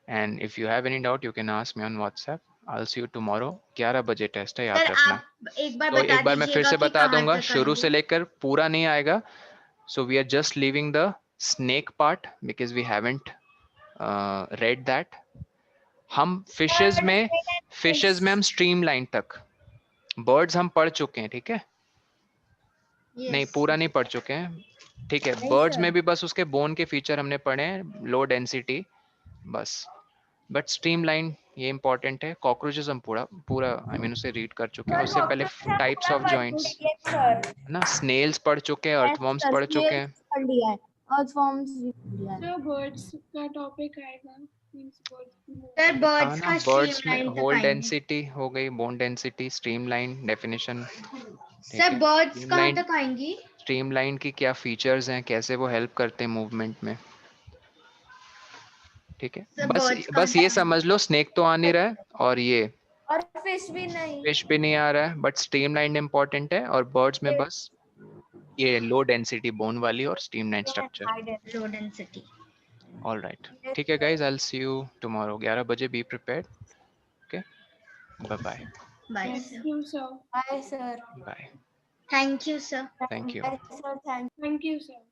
B: And if you have any doubt you can ask me on WhatsApp. I will see you tomorrow. 11 बजे test है, याद
D: सर
B: रखना.
D: आप एक बार
B: तो
D: बता
B: एक बार मैं फिर
D: दीजिएगा
B: से
D: कि
B: बता
D: कहाँ
B: दूंगा,
D: तक
B: शुरू से
D: आएंगे।
B: लेकर पूरा नहीं आएगा. So we are just leaving the snake part because we haven't read that. हम फिशेस में हम स्ट्रीम लाइन तक, बर्ड्स हम पढ़ चुके हैं, ठीक है? नहीं,
D: Yes.
B: पूरा नहीं पढ़ चुके हैं, ठीक है? बर्ड्स में भी बस उसके बोन के फीचर हमने पढ़े हैं, लो डेंसिटी, बस. बट स्ट्रीम लाइन ये इंपॉर्टेंट है. कॉकरोचेस हम पूरा आई मीन उसे रीड कर चुके हैं. उससे पहले types of joints,
F: Yes, sir.
B: है ना? स्नेल्स पढ़ चुके हैं,
F: Yes,
B: अर्थवॉर्म्स
F: sir.
B: पढ़ चुके हैं.
F: Snails पढ़ लिया है. Earthworms भी पढ़ लिया है.
A: जो बर्ड्स का टॉपिक आएगा मींस बर्ड्स
D: सर
B: हाँ
D: बर्ड्स
B: ना,
D: का
B: बर्ड्स
D: स्ट्रीम
B: में
D: लाइन तक
B: होल
D: आएंगे।
B: डेंसिटी हो गई, bone density, stream line definition.
D: Sir birds कहाँ
B: लाइन,
D: तक आएंगी?
B: स्ट्रीम लाइन की क्या फीचर्स हैं, कैसे वो हेल्प करते हैं मूवमेंट में, ठीक है?
D: सर
B: बस
D: birds
B: बस
D: कहाँ
B: ये
D: तक
B: समझ लो, स्नेक तो आ नहीं रहा है और ये
F: और fish भी नहीं.
B: फिश भी नहीं आ रहा है, बट स्ट्रीम लाइन इंपॉर्टेंट है. और बर्ड्स में बस ये लो डेंसिटी बोन वाली और streamline structure.
D: Low density?
B: All right, ठीक है guys, I will see you tomorrow 11 बजे. Be prepared. Okay, bye bye.
D: Bye
A: thank
D: sir.
A: You sir.
F: Bye, sir.
B: Bye.
D: Thank you sir.
B: Thank you.
F: Bye, sir. Thank you.
A: Thank you sir.